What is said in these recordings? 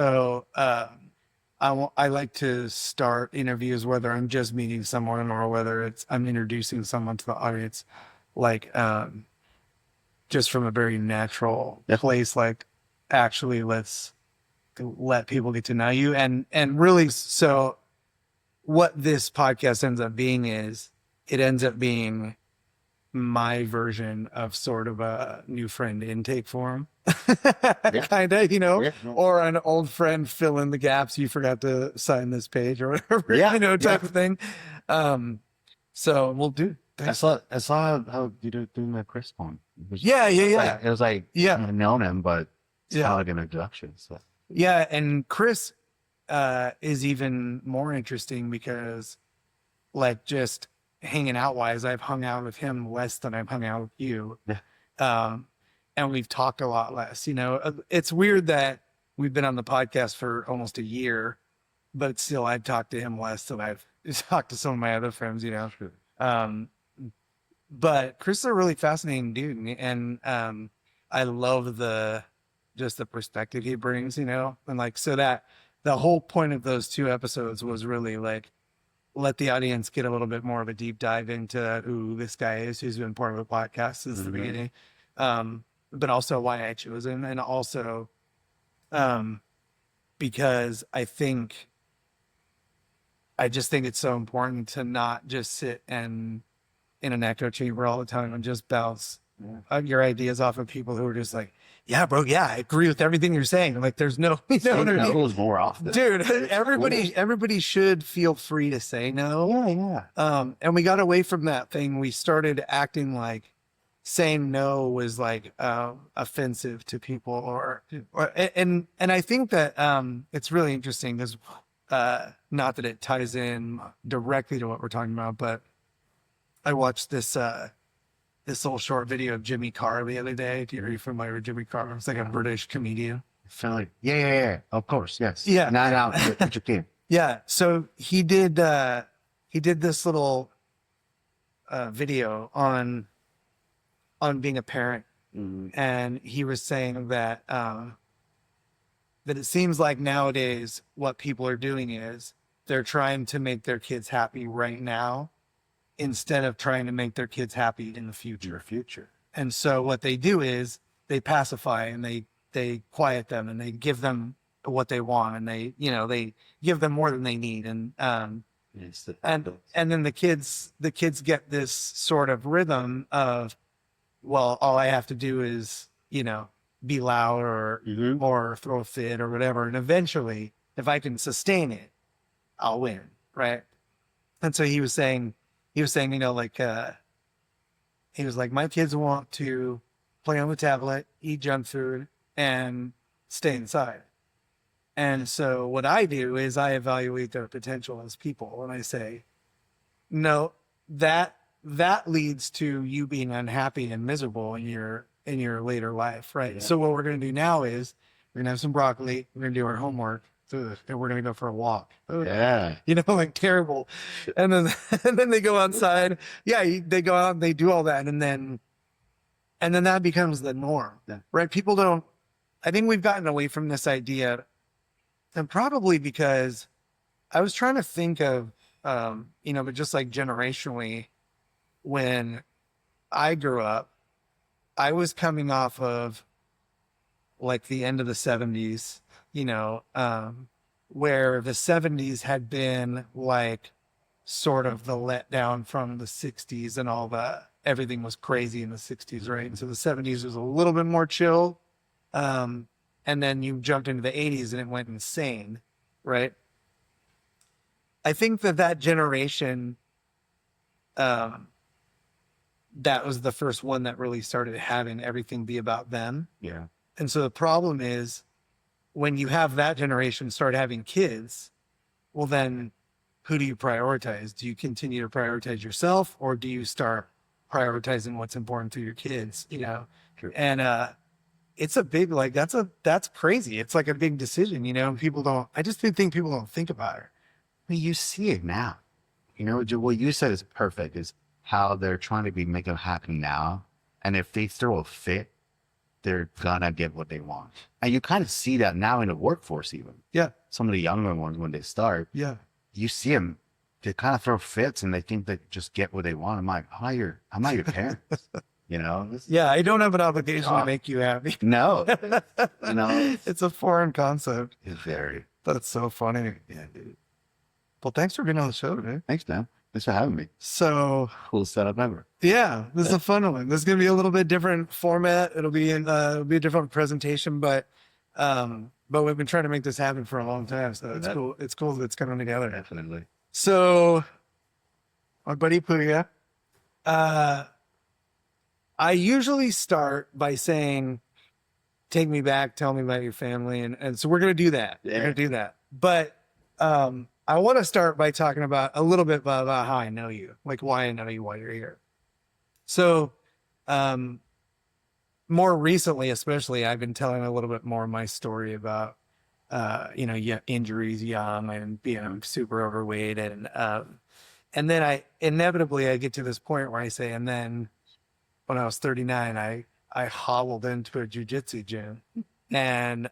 So, I like to start interviews, whether I'm just meeting someone or whether I'm introducing someone to the audience, like, just from a very natural place, like actually let's let people get to know you. And really, so what this podcast ends up being is it ends up being my version of sort of a new friend intake form, kind of, or an old friend fill in the gaps. You forgot to sign this page or whatever, type of thing. So we'll do. I saw how you do my Chris one. Yeah. It was like, I've known him, but it's kind of like an introduction. So. Yeah. And Chris, is even more interesting because like just hanging out wise, I've hung out with him less than I've hung out with you. Yeah. And we've talked a lot less, it's weird that we've been on the podcast for almost a year, but still I've talked to him less than I've talked to some of my other friends, Sure. But Chris is a really fascinating dude. And, I love just the perspective he brings, and like, so that the whole point of those 2 episodes was really like, let the audience get a little bit more of a deep dive into who this guy is, who's been part of the podcast since the beginning. But also why I chose him. And also, because I just think it's so important to not just sit in an echo chamber all the time and just bounce your ideas off of people who are just like, yeah, bro. Yeah, I agree with everything you're saying. Like, there's no, goes more often, dude. Everybody should feel free to say no. And we got away from that thing. We started acting like saying no was like offensive to people, and I think that it's really interesting because not that it ties in directly to what we're talking about, but I watched this little short video of Jimmy Carr the other day. Are you familiar with Jimmy Carr? It's like a British comedian. Yeah. Of course, yes. Yeah. Now, Japan. Yeah. So he did this little video on being a parent, and he was saying that that it seems like nowadays what people are doing is they're trying to make their kids happy right now, instead of trying to make their kids happy in the future. And so what they do is they pacify and they quiet them and they give them what they want, and they give them more than they need. And then the kids get this sort of rhythm of, well, all I have to do is, be loud or throw a fit or whatever. And eventually, if I can sustain it, I'll win. Right. And so he was saying, he was like, my kids want to play on the tablet, eat junk food, and stay inside. And so what I do is I evaluate their potential as people. And I say, no, that leads to you being unhappy and miserable in your later life. Right. Yeah. So what we're going to do now is we're going to have some broccoli. We're going to do our homework. And we're going to go for a walk. Yeah. Like terrible. And then they go outside. Yeah. They go out and they do all that. And then that becomes the norm, right? I think we've gotten away from this idea, and probably because I was trying to think of, but just like generationally, when I grew up, I was coming off of like the end of the 70s, where the 70s had been like sort of the letdown from the 60s, and everything was crazy in the 60s, right? And so the 70s was a little bit more chill. And then you jumped into the 80s and it went insane, right? I think that generation, that was the first one that really started having everything be about them. Yeah. And so the problem is, when you have that generation start having kids, well, then who do you prioritize? Do you continue to prioritize yourself, or do you start prioritizing what's important to your kids? True. And it's a big, like, that's crazy. It's like a big decision, I just think people don't think about it. I mean, you see it now. What you said is perfect, is how they're trying to make them happy now. And if they throw a fit, they're gonna get what they want. And you kind of see that now in the workforce even. Yeah. Some of the younger ones, when they start, Yeah. you see them, they kind of throw fits and they think they just get what they want. I'm like, I'm not your parents. You know? Yeah, I don't have an obligation to make you happy. No. You know? It's a foreign concept. It's very. That's so funny. Yeah, dude. Well, thanks for being on the show today. Thanks, man. Thanks for having me. So, Cool setup ever. yeah, this is a fun one. This is going to be a little bit different format. It'll be a different presentation, but we've been trying to make this happen for a long time. So it's cool. It's cool that it's coming together. Definitely. So, my buddy Pouya, I usually start by saying, take me back, tell me about your family. And so we're going to do that. Yeah. We're going to do that. But I want to start by talking about a little bit about how I know you, like why I know you, why you're here. So more recently, especially, I've been telling a little bit more of my story about, injuries young and being super overweight. And then I get to this point where I say, and then when I was 39, I hobbled into a jujitsu gym and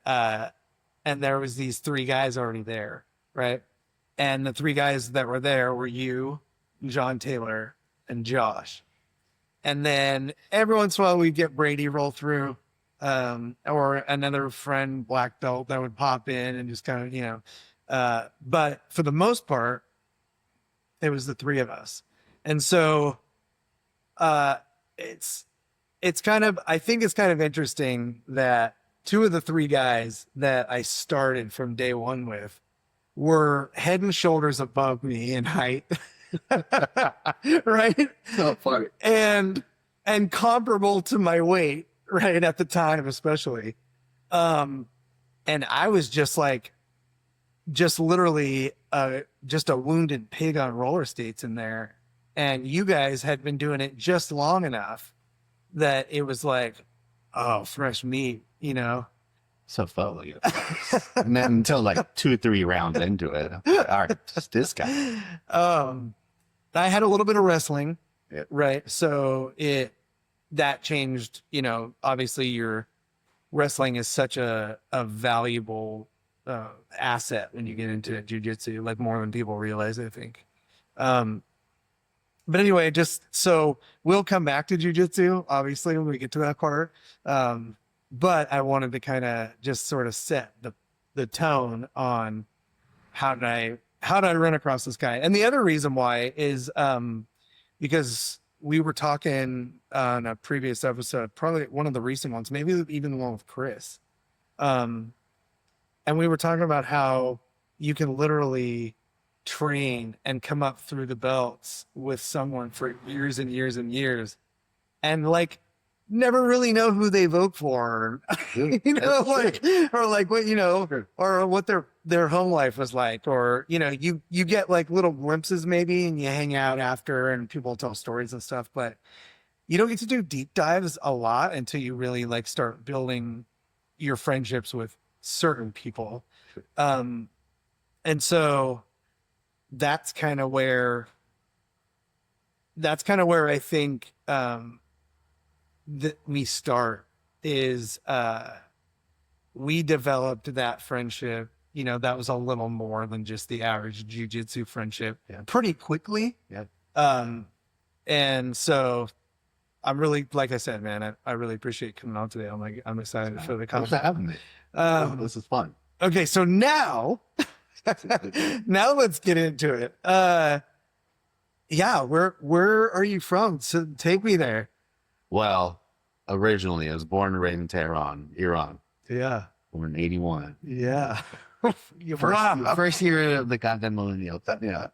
there was these 3 guys already there. Right. And the 3 guys that were there were you, John Taylor, and Josh. And then every once in a while we'd get Brady roll through, or another friend, black belt, that would pop in and just kind of, but for the most part, it was the 3 of us. And so, I think it's kind of interesting that 2 of the 3 guys that I started from day one with were head and shoulders above me in height. Right. So funny. And comparable to my weight, right, at the time, especially. And I was just literally just a wounded pig on roller skates in there. And you guys had been doing it just long enough that it was like, oh, fresh meat, you know? So felt like it. And then until like 2 or 3 rounds into it, I'm like, all right, just this guy. I had a little bit of wrestling, Yeah. right? So that changed, obviously your wrestling is such a valuable asset when you get into jiu-jitsu, like more than people realize, I think. But anyway, just so we'll come back to jiu-jitsu, obviously, when we get to that part. But I wanted to kind of just sort of set the tone on how did I run across this guy. And the other reason why is because we were talking on a previous episode, probably one of the recent ones, maybe even the one with Chris. And we were talking about how you can literally train and come up through the belts with someone for years and years and years and like never really know who they vote for, or what their home life was like, or, you get like little glimpses maybe and you hang out after and people tell stories and stuff, but you don't get to do deep dives a lot until you really like start building your friendships with certain people. And so that's kind of where I think, that we start is, we developed that friendship, that was a little more than just the average jiu-jitsu friendship pretty quickly. Yeah. And so I'm really, like I said, man, I really appreciate coming on today. I'm excited for the Thanks for conversation. having me. This is fun. Okay. So now let's get into it. Where are you from? So take me there. Well, originally, I was born and raised in Tehran, Iran. Yeah. Born in 81. Yeah. First year of the goddamn millennial. Yeah.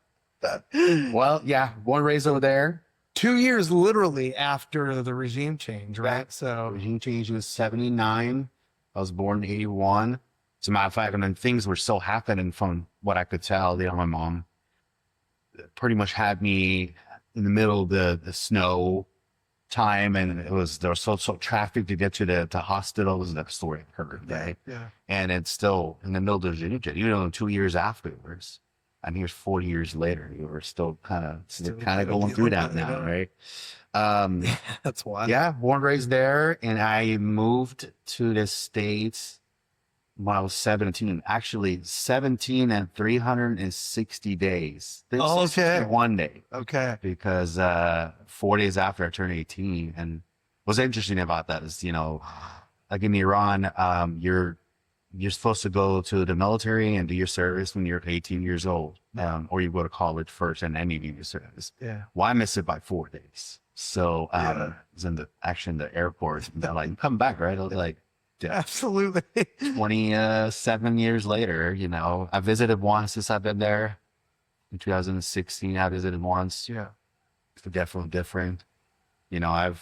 Well, yeah, born and raised over there. 2 years literally after the regime change, right? So regime change was 79. I was born in 81. As a matter of fact, and then things were still happening from what I could tell. My mom pretty much had me in the middle of the snow time, and there was so traffic to get to the hospitals. That story I heard, right? Yeah. And it's still in the middle of the regime, 2 years afterwards. And here's 40 years later, we're still kind of going dealing through with that it, now, yeah. right? Um, That's wild. yeah, born and raised there, and I moved to the States when I was 17. Actually, 17 and 360 days. Oh, okay. One day, Okay. because 4 days after I turned 18. And what's interesting about that is, like in Iran, you're supposed to go to the military and do your service when you're 18 years old, or you go to college first and then you do your service. Yeah. Well, I missed it by 4 days. So I was in the airport, and they're like, come back, right? I was like, yeah. Absolutely. 27 years later, I visited once since I've been there. In 2016, I visited once. Yeah. It's definitely different. I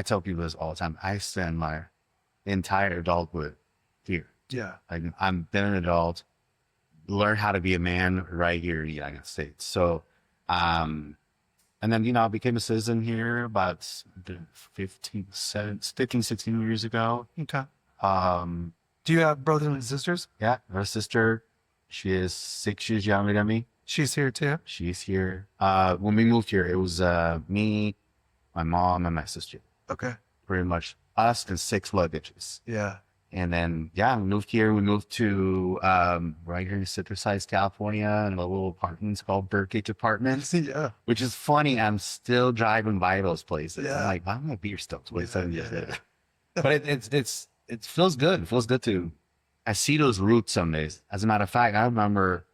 tell people this all the time. I spend my entire adulthood here. Yeah. I'm been an adult, learn how to be a man right here in the United States. So, and then, I became a citizen here about 15, 16 years ago. Okay. Um, Do you have brothers and sisters? yeah, my sister, she is 6 years younger than me. She's here too. She's here. When we moved here, it was me, my mom, and my sister. Okay. Pretty much us and 6 luggages. Yeah. And then, we moved here. We moved to right here in Citrus Heights, California, in a little apartment called Birdcage Apartments. Yeah. Which is funny. I'm still driving by those places. Yeah. I'm like, why am I beer still 27 years Yeah. later? But it feels good. It feels good to. I see those roots some days. As a matter of fact, I remember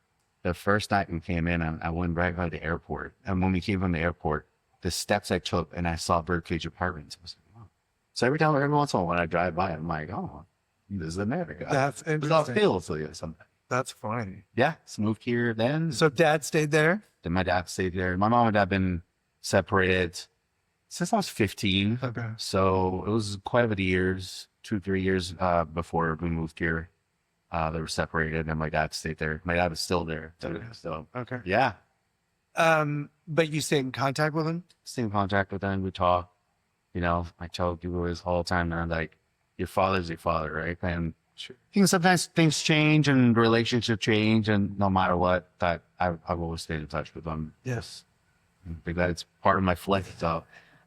the first night we came in, I went right by the airport. And when we came from the airport, the steps I took and I saw Birdcage Apartments. I was like, oh. So every once in a while when I drive by, I'm like, oh. This is America. That's interesting. Feels to you something. That's funny. Yeah, so moved here then. So dad stayed there? Then my dad stayed there. My mom and dad been separated since I was 15. Okay. So it was quite a bit of years, 2-3 years before we moved here. They were separated, and my dad stayed there. My dad was still there. So Okay. yeah. But you stayed in contact with him? Stay in contact with them. We talk. I tell people this all the time now, like, your father's your father, right? And Sure. sometimes things change and relationships change, and no matter what, that I've always stayed in touch with them. Yes. Because it's part of my flesh, so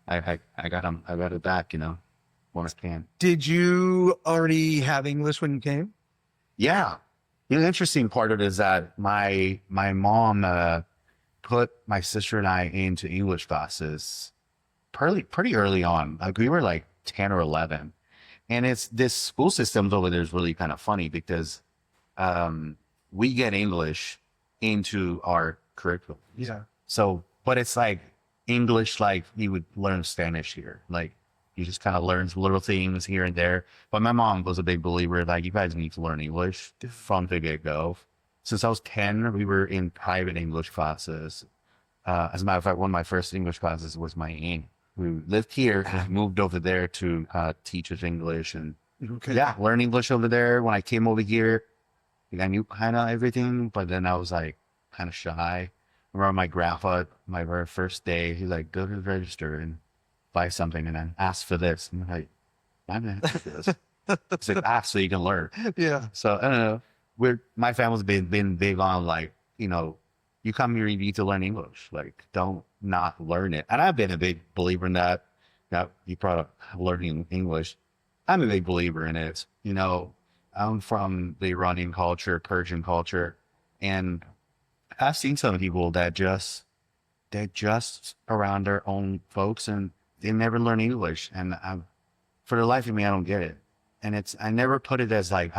I got them. I got it back, when I can. Did you already have English when you came? Yeah. The interesting part of it is that my mom put my sister and I into English classes pretty early on. Like we were like 10 or 11. And it's this school system over there is really kind of funny because we get English into our curriculum. Yeah. So, but it's like English, like you would learn Spanish here. Like you just kind of learn little things here and there. But my mom was a big believer, like you guys need to learn English from the get-go. Since I was 10, we were in private English classes. As a matter of fact, one of my first English classes was my aunt, who lived here and moved over there to teach us English and learn English over there. When I came over here, I knew kind of everything, but then I was like kind of shy. I remember my grandpa, my very first day, he's like, go to the register and buy something and then ask for this. And I'm like, I'm going to ask for this. It's like, ask so you can learn. Yeah. So I don't know. My family's been big on like, you come here, you need to learn English. Like, don't not learn it. And I've been a big believer in that. You brought up learning English. I'm a big believer in it. I'm from the Iranian culture, Persian culture, and I've seen some people that they're just around their own folks and they never learn English. And for the life of me, I don't get it. And I never put it as like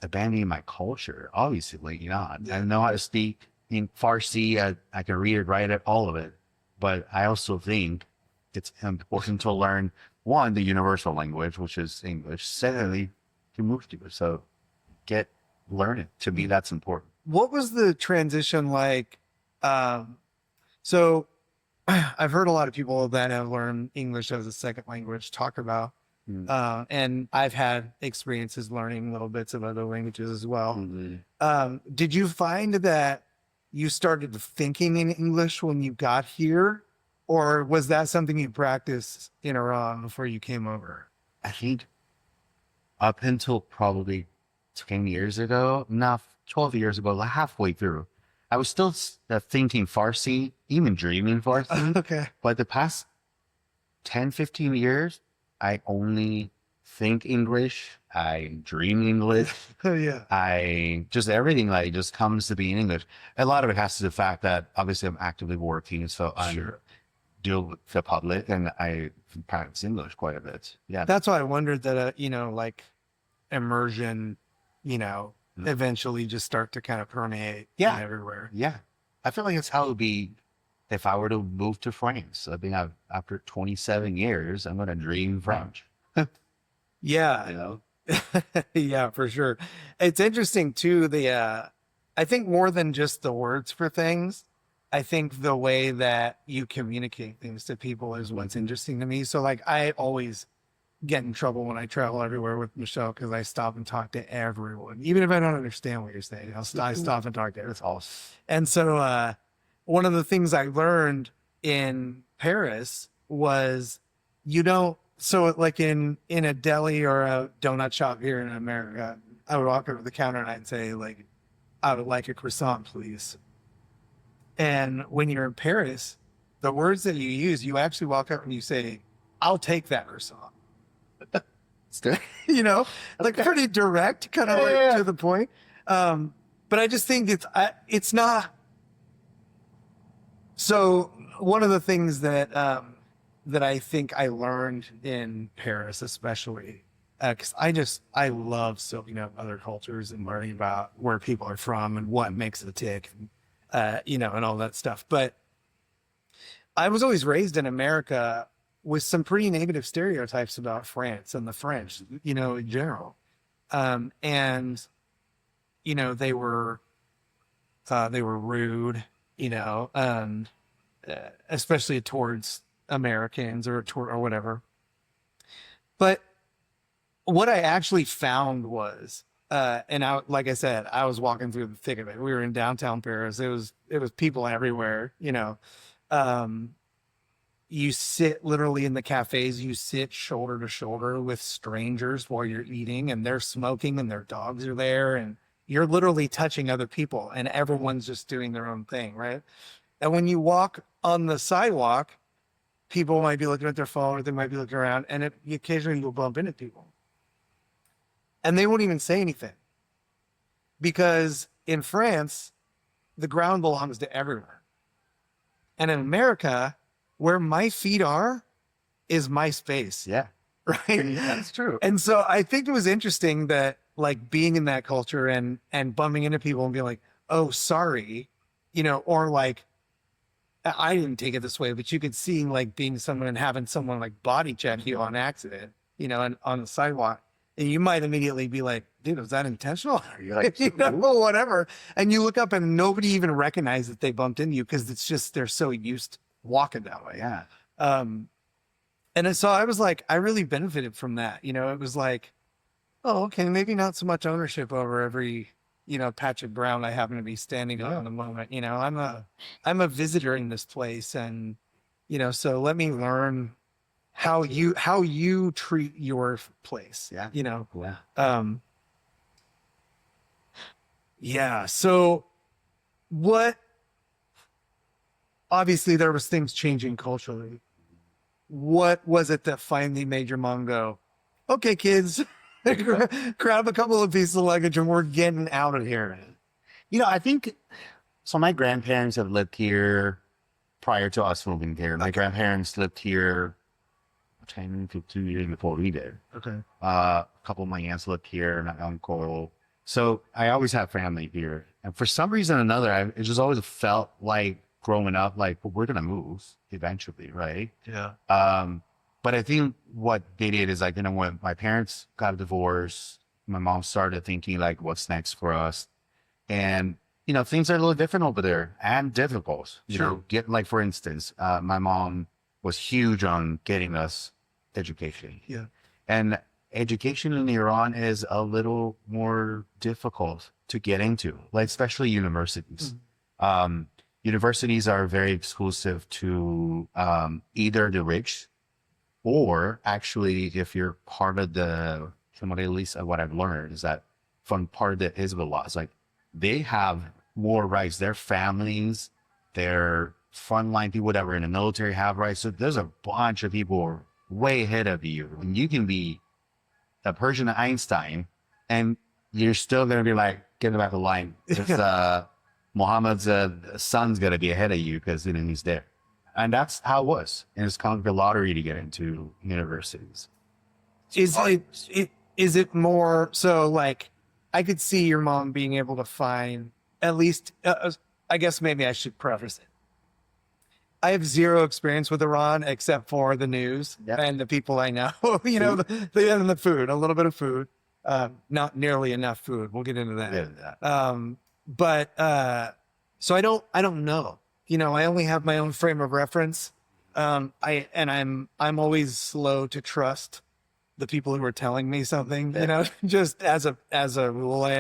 abandoning my culture. Obviously, I know how to speak in Farsi. I can read it, write it, all of it. But I also think it's important to learn, one, the universal language, which is English. Secondly, to move to it. So learn it. To me, that's important. What was the transition like? So I've heard a lot of people that have learned English as a second language talk about, and I've had experiences learning little bits of other languages as well. Mm-hmm. Did you find that you started thinking in English when you got here, or was that something you practiced in Iran before you came over? I think up until probably 10 years ago, not 12 years ago, like halfway through, I was still thinking Farsi, even dreaming Farsi. Okay. But the past 10, 15 years, I only think English. I dream English. Yeah. I just everything like just comes to be in English. A lot of it has to do with the fact that obviously I'm actively working, so I deal with the public and I practice English quite a bit. Yeah. That's why I wondered that, like immersion, eventually just start to kind of permeate everywhere. Yeah. I feel like it's how it would be if I were to move to France. I think after 27 years, I'm going to dream French. Yeah. You know? Yeah, for sure. It's interesting too. I think more than just the words for things, I think the way that you communicate things to people is what's interesting to me. So like, I always get in trouble when I travel everywhere with Michelle because I stop and talk to everyone, even if I don't understand what you're saying. I stop and talk to everyone. And so one of the things I learned in Paris was you don't. So like in a deli or a donut shop here in America, I would walk over the counter and I'd say like, I would like a croissant, please. And when you're in Paris, the words that you use, you actually walk up and you say, I'll take that croissant. Like pretty direct, kind of like to the point. But I just think it's not. So one of the things that I think I learned in Paris, especially, because I love soaking up other cultures and learning about where people are from and what makes it tick, and all that stuff. But I was always raised in America with some pretty negative stereotypes about France and the French, in general. And they were rude, especially towards Americans or whatever. But what I actually found was, like I said, I was walking through the thick of it. We were in downtown Paris. It was people everywhere, you sit literally in the cafes, you sit shoulder to shoulder with strangers while you're eating, and they're smoking and their dogs are there, and you're literally touching other people and everyone's just doing their own thing. Right. And when you walk on the sidewalk, people might be looking at their phone or they might be looking around, and occasionally you'll bump into people and they won't even say anything, because in France, the ground belongs to everyone. And in America, where my feet are is my space. Yeah. Right. Yeah, that's true. And so I think it was interesting that like being in that culture and bumping into people and being like, oh, sorry, or like, I didn't take it this way, but you could see like being someone and having someone like body check you on accident, and on the sidewalk. And you might immediately be like, dude, was that intentional? You're like, whatever. And you look up and nobody even recognized that they bumped into you because it's just, they're so used to walking that way. Yeah. And so I was like, I really benefited from that. It was like, oh, okay, maybe not so much ownership over every, patch of ground I happen to be standing on in the moment. I'm a visitor in this place, and, so let me learn how you treat your place. Yeah. Yeah. Yeah. So obviously there was things changing culturally. What was it that finally made your mom go, okay, kids, grab a couple of pieces of luggage and we're getting out of here? I think, so my grandparents have lived here prior to us moving here. My grandparents lived here 10, 15 years before we did. Okay. A couple of my aunts lived here, and my uncle. So I always have family here. And for some reason or another, it just always felt like growing up, like, well, we're going to move eventually, right? Yeah. But I think what they did is like, when my parents got a divorce, my mom started thinking like, what's next for us? And, things are a little different over there and difficult. Like, for instance, my mom was huge on getting us education. Yeah. And education in Iran is a little more difficult to get into, like especially universities. Mm-hmm. Universities are very exclusive to either the rich, or actually, if you're part of from at least what I've learned is that from part of the Hezbollah, it's like they have more rights. Their families, their frontline people that were in the military have rights. So there's a bunch of people way ahead of you. And you can be a Persian Einstein and you're still going to be like, get back the line. It's, Muhammad's son's going to be ahead of you because he's there. And that's how it was. And it's kind of a lottery to get into universities. Is it more so like I could see your mom being able to find at least, I guess maybe I should preface it. I have zero experience with Iran except for the news and the people I know, the food, a little bit of food, not nearly enough food. We'll get into that. So I don't know, I only have my own frame of reference. I'm always slow to trust the people who are telling me something, just as a rule I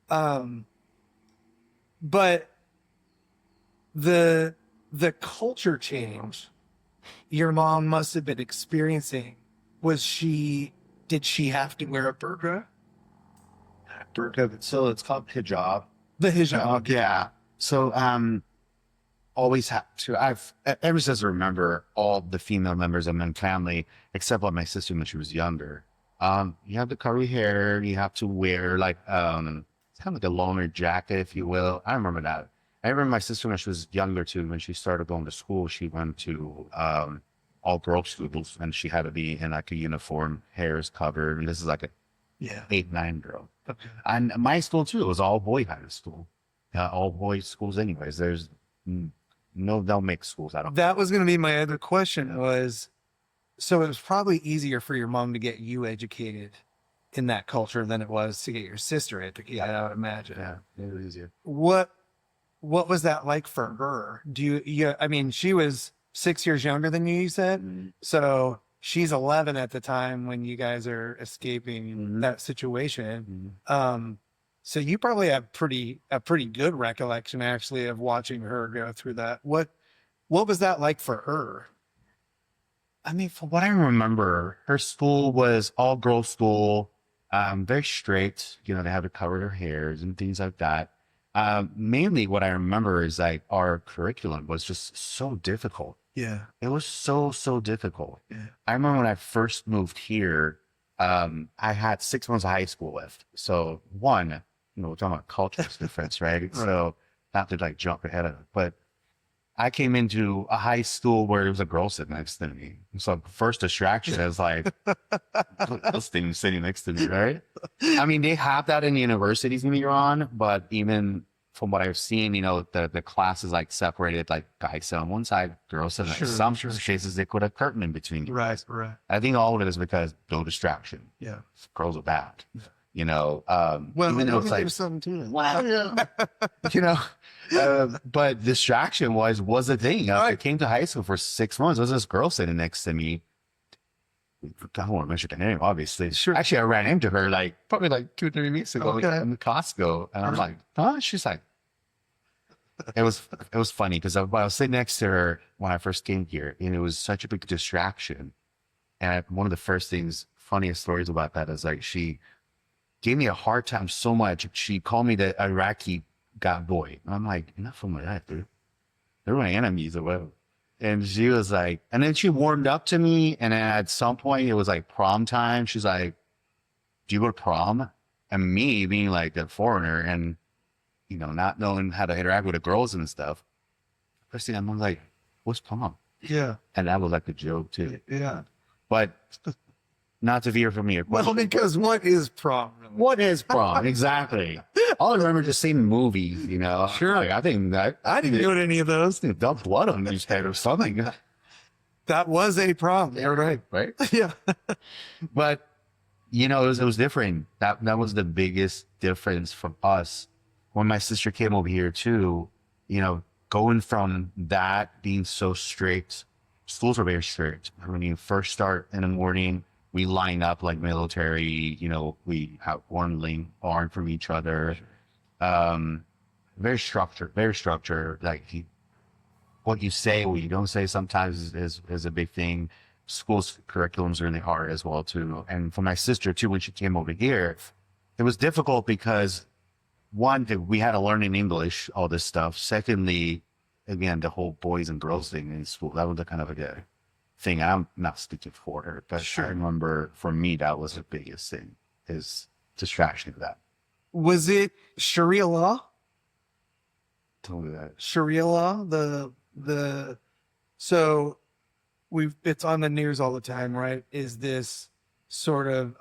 am. But the culture change your mom must have been experiencing, did she have to wear a burqa? So it's called hijab. The hijab. Yeah. So, always have to, ever since I remember all the female members of my family, except like my sister when she was younger, you have to cover your hair, you have to wear like, it's kind of like a longer jacket, if you will. I remember that. I remember my sister when she was younger too, when she started going to school, she went to, all girls schools and she had to be in like a uniform, hair is covered. And this is like a 8-9 girl. Okay. And my school too, it was all boy kind of school. All boys schools anyways. There's they'll make schools out of that. Was going to be my other question was, so it was probably easier for your mom to get you educated in that culture than it was to get your sister educated, I would imagine. Yeah, it was easier. What was that like for her? I mean, she was 6 years younger than you said. Mm-hmm. So she's 11 at the time when you guys are escaping that situation. Mm-hmm. So you probably have a pretty good recollection actually of watching her go through that. What was that like for her? I mean, from what I remember, her school was all girls school, very strict. They had to cover their hairs and things like that. Mainly what I remember is like our curriculum was just so difficult. Yeah. It was so difficult. Yeah. I remember when I first moved here, I had 6 months of high school left. So one, we're talking about cultural difference, right? So not to like jump ahead of it, but I came into a high school where there was a girl sitting next to me. So first distraction is like, this thing sitting next to me, right? I mean, they have that in universities in Iran, but even from what I've seen, the classes like separated, like guys sit on one side, girls sit on some cases, they put a curtain in between you. Right. I think all of it is because no distraction. Yeah. Girls are bad. Yeah. Well, even though it's like something to it. But distraction was a thing. I came to high school for 6 months. There was this girl sitting next to me. I don't want to mention her name, obviously. Sure. Actually, I ran into her probably 2-3 weeks ago in Costco, and I'm like, huh? She's like, it was funny because I was sitting next to her when I first came here, and it was such a big distraction. And one of the funniest stories about that is like she gave me a hard time so much. She called me the Iraqi god boy. And I'm like, enough of that, dude. They're my enemies or whatever. And she was like, and then she warmed up to me. And then at some point it was like prom time. She's like, do you go to prom? And me being like a foreigner and, not knowing how to interact with the girls and stuff. First thing I'm like, what's prom? Yeah. And that was like a joke too. Yeah. But not to veer from your question. Well, because what is prom? Really? What is prom? Exactly. All I remember just seeing movies, Sure. Like, I think that I didn't go to any of those. Dump blood on his head or something. That was a prom. Yeah, right. Yeah. But it was different. That was the biggest difference for us when my sister came over here too. Going from that being so strict, schools are very strict. When you first start in the morning, we line up like military, we have one lane arm from each other. Very structured. Like what you say, what you don't say sometimes is a big thing. School's curriculums are really hard as well too. And for my sister too, when she came over here, it was difficult because one, we had to learn in English, all this stuff. Secondly, again, the whole boys and girls thing in school, that was a kind of a thing. I'm not speaking for her, but Sure. I remember for me, that was the biggest thing, is distraction of that. Was it Sharia law? Totally that. Sharia law, so it's on the news all the time, right? Is this sort of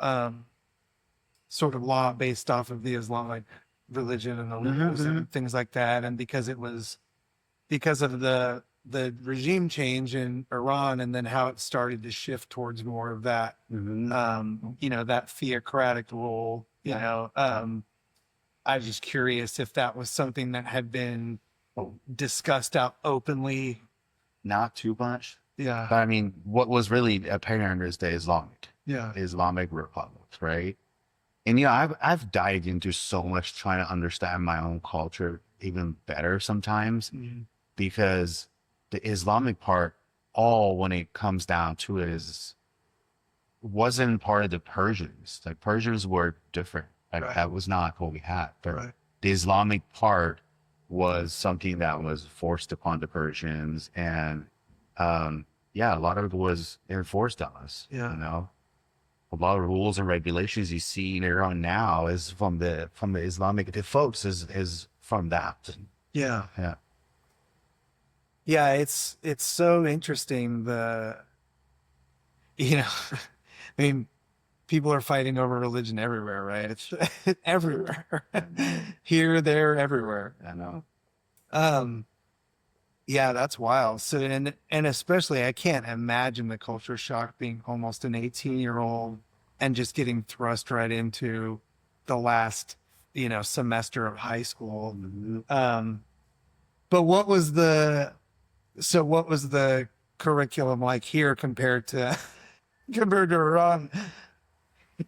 law based off of the Islamic religion and the laws and things like that? And because of the regime change in Iran, and then how it started to shift towards more of that, that theocratic role, I was just curious if that was something that had been discussed out openly. Not too much. Yeah. But I mean, what was really apparent is the Yeah. Islamic republics, right? And I've dived into so much trying to understand my own culture even better sometimes, because the Islamic part, all when it comes down to it, wasn't part of the Persians. Like, Persians were different. Like, Right. that was not what we had. But Right. the Islamic part was something that was forced upon the Persians, and a lot of it was enforced on us. Yeah. A lot of rules and regulations you see in Iran now is from the Islamic. The folks is from that. Yeah. Yeah. Yeah. It's so interesting. I mean, people are fighting over religion everywhere, right? It's everywhere. Here, there, everywhere. I know. Yeah, that's wild. So, and especially, I can't imagine the culture shock being almost an 18-year-old and just getting thrust right into the last, semester of high school. But what was the curriculum like here compared to Iran?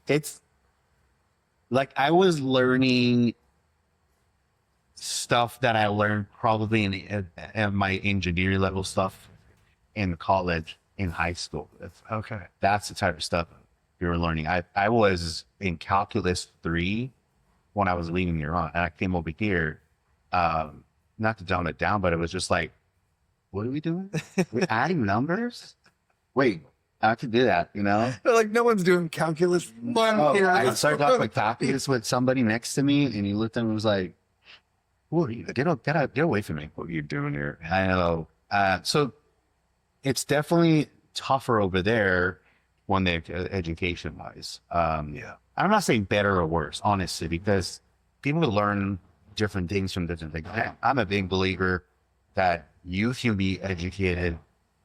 It's like I was learning stuff that I learned probably in my engineering level stuff in college, in high school. Okay. That's the type of stuff you were learning. I was in calculus 3 when I was leaving Iran, and I came over here, not to dumb it down, but it was just like, what are we doing? We're adding numbers? Wait, I have to do that, Like, no one's doing calculus. I started talking with calculus with somebody next to me, and he looked at me and was like, "What are you? Get away from me! What are you doing here?" I know. So it's definitely tougher over there when they education wise. I'm not saying better or worse, honestly, because people learn different things from different things. I'm a big believer that youth can be educated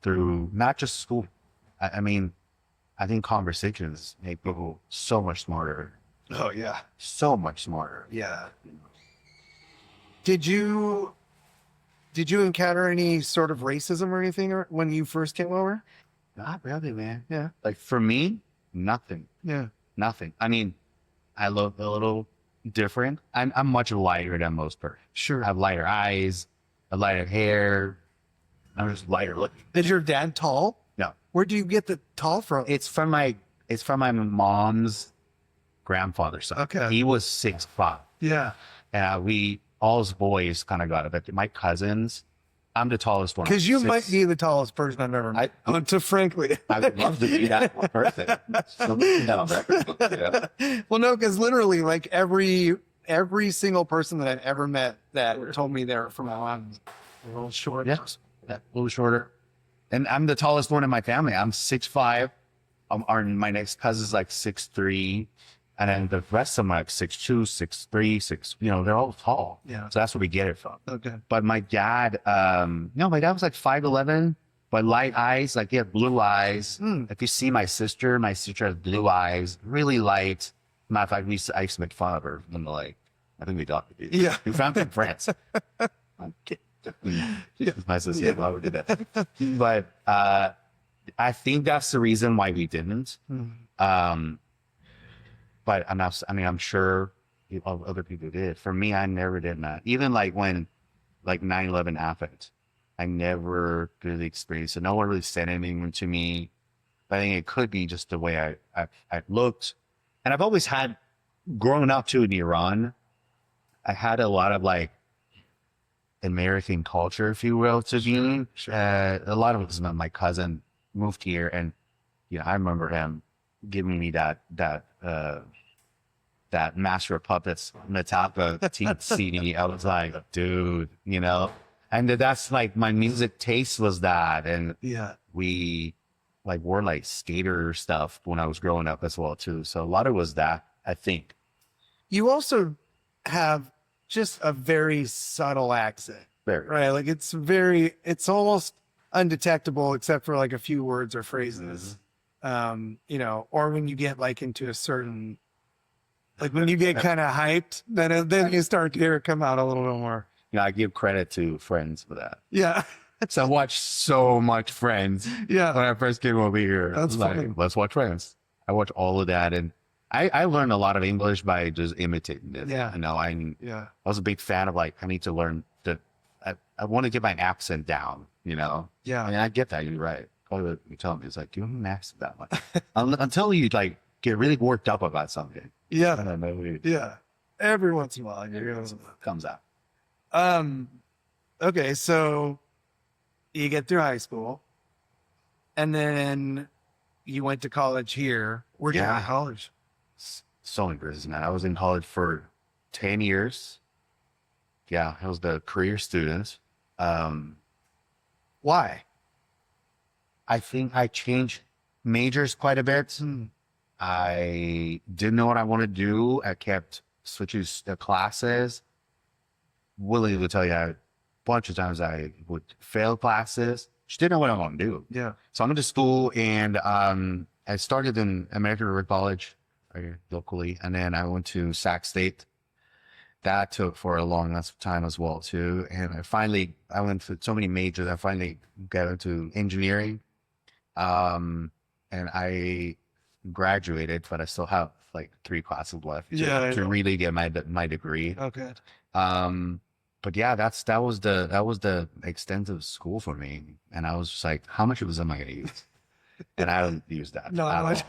through not just school. I mean, I think conversations make people so much smarter. Oh yeah. So much smarter. Yeah. Did you encounter any sort of racism or anything when you first came over? Not really, man. Yeah. Like, for me, nothing. Yeah. Nothing. I mean, I look a little different. I'm much lighter than most people. Sure. I have lighter eyes, a lighter hair. I'm just lighter looking. Is your dad tall? No. Where do you get the tall from? It's from my mom's grandfather. So Okay. he was 6'5". Yeah. And all his boys kind of got it. But my cousins, I'm the tallest one. Because you might be the tallest person I've ever met. Frankly. I would love to be that one person. Yeah. Well, no, because literally, like, every single person that I've ever met that told me they're from Iran was a little short. Yeah, a little shorter. And I'm the tallest one in my family. I'm 6'5". My next cousin's like 6'3". And then the rest of them are like 6'2", 6'3", 6. They're all tall. Yeah. So that's where we get it from. Okay. But my dad, my dad was like 5'11", but light eyes, like he had blue eyes. If you see my sister has blue eyes, really light. Matter of fact, I used to make fun of her when I think we talked. Yeah. We found in France. My sister, yeah, why we did that. But I think that's the reason why we didn't. But I'm sure other people did. For me, I never did that. Even like when 9/11 happened, I never really experienced it. No one really said anything to me. I think it could be just the way I looked. And I've always had, growing up too in Iran, I had a lot of like American culture, if you will, to me. A lot of it was when my cousin moved here, and I remember him giving me that Master of Puppets Metallica CD. I was like, dude, and that's like my music taste was that, and we like wore like skater stuff when I was growing up as well too. So a lot of it was that, I think. You also have just a very subtle accent, Very. right? Like it's almost undetectable except for like a few words or phrases. Or when you get like into a certain, like when you get kind of hyped, then you start to hear it come out a little bit more. I give credit to Friends for that. Yeah. So I watched so much Friends. Yeah. When I first came over here. That's funny. Like, let's watch Friends. I watched all of that, and I learned a lot of English by just imitating it. Yeah. I was a big fan of like, I need to learn I want to get my accent down, Yeah. I mean, I get that. You're right. Probably what you tell me is like, you don't have an accent that much. Until you like get really worked up about something. Yeah. I don't know. Yeah. Every once in a while, Comes out. Okay. So you get through high school and then you went to college here. Where'd you go to college? So many business, man. I was in college for 10 years. Yeah. I was the career student. Why? I think I changed majors quite a bit. I didn't know what I wanted to do. I kept switching classes. Willing to tell you, a bunch of times I would fail classes. Just didn't know what I want to do. Yeah. So I went to school, and I started in American River College locally, and then I went to Sac State. That took for a long time as well too. And I went to so many majors. I finally got into engineering. And I graduated, but I still have like 3 classes left to really get my degree. Okay. But yeah, that was the extensive school for me. And I was just like, how much of this am I gonna use? And I don't use that. Not much.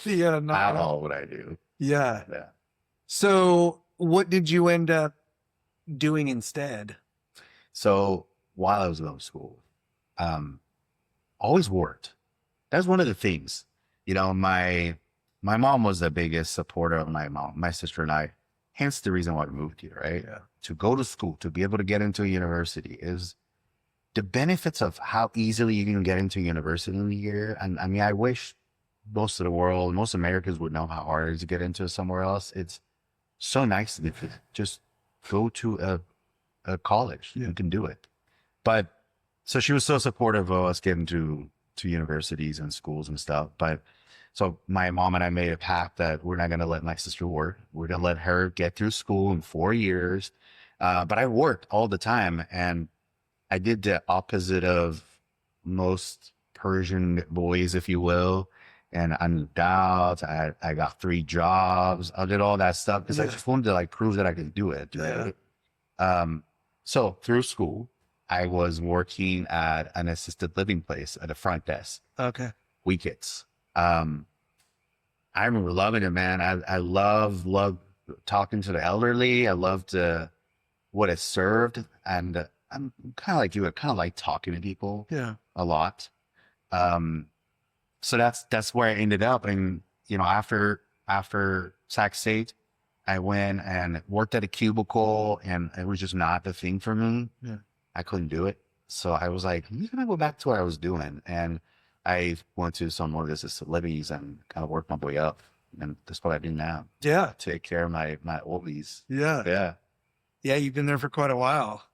Not all what I do. Yeah. Yeah. So what did you end up doing instead? So while I was going to school, always worked. That's one of the things, my mom was the biggest supporter of my sister and I, hence the reason why we moved here, right? Yeah. To go to school, to be able to get into a university is the benefits of how easily you can get into university in a year. And I mean, I wish most of the world, most Americans would know how hard it is to get into somewhere else. It's so nice to just go to a college. You can do it. But so she was so supportive of us getting to universities and schools and stuff. But so my mom and I made a pact that we're not going to let my sister work. We're going to let her get through school in 4 years. But I worked all the time, and I did the opposite of most Persian boys, if you will. And I moved out. I got 3 jobs. I did all that stuff because I just wanted to like prove that I could do it. Right? So through school, I was working at an assisted living place at a front desk. Okay. Weekends. I remember loving it, man. I love talking to the elderly. I loved what it served, and I'm kind of like you. I kind of like talking to people. Yeah. A lot. So that's where I ended up. And, after Sac State, I went and worked at a cubicle, and it was just not the thing for me. Yeah. I couldn't do it. So I was like, I'm going to go back to what I was doing. And I went to some more assisted livings and kind of worked my way up. And that's what I do now. Yeah. Take care of my oldies. Yeah. Yeah. Yeah. You've been there for quite a while.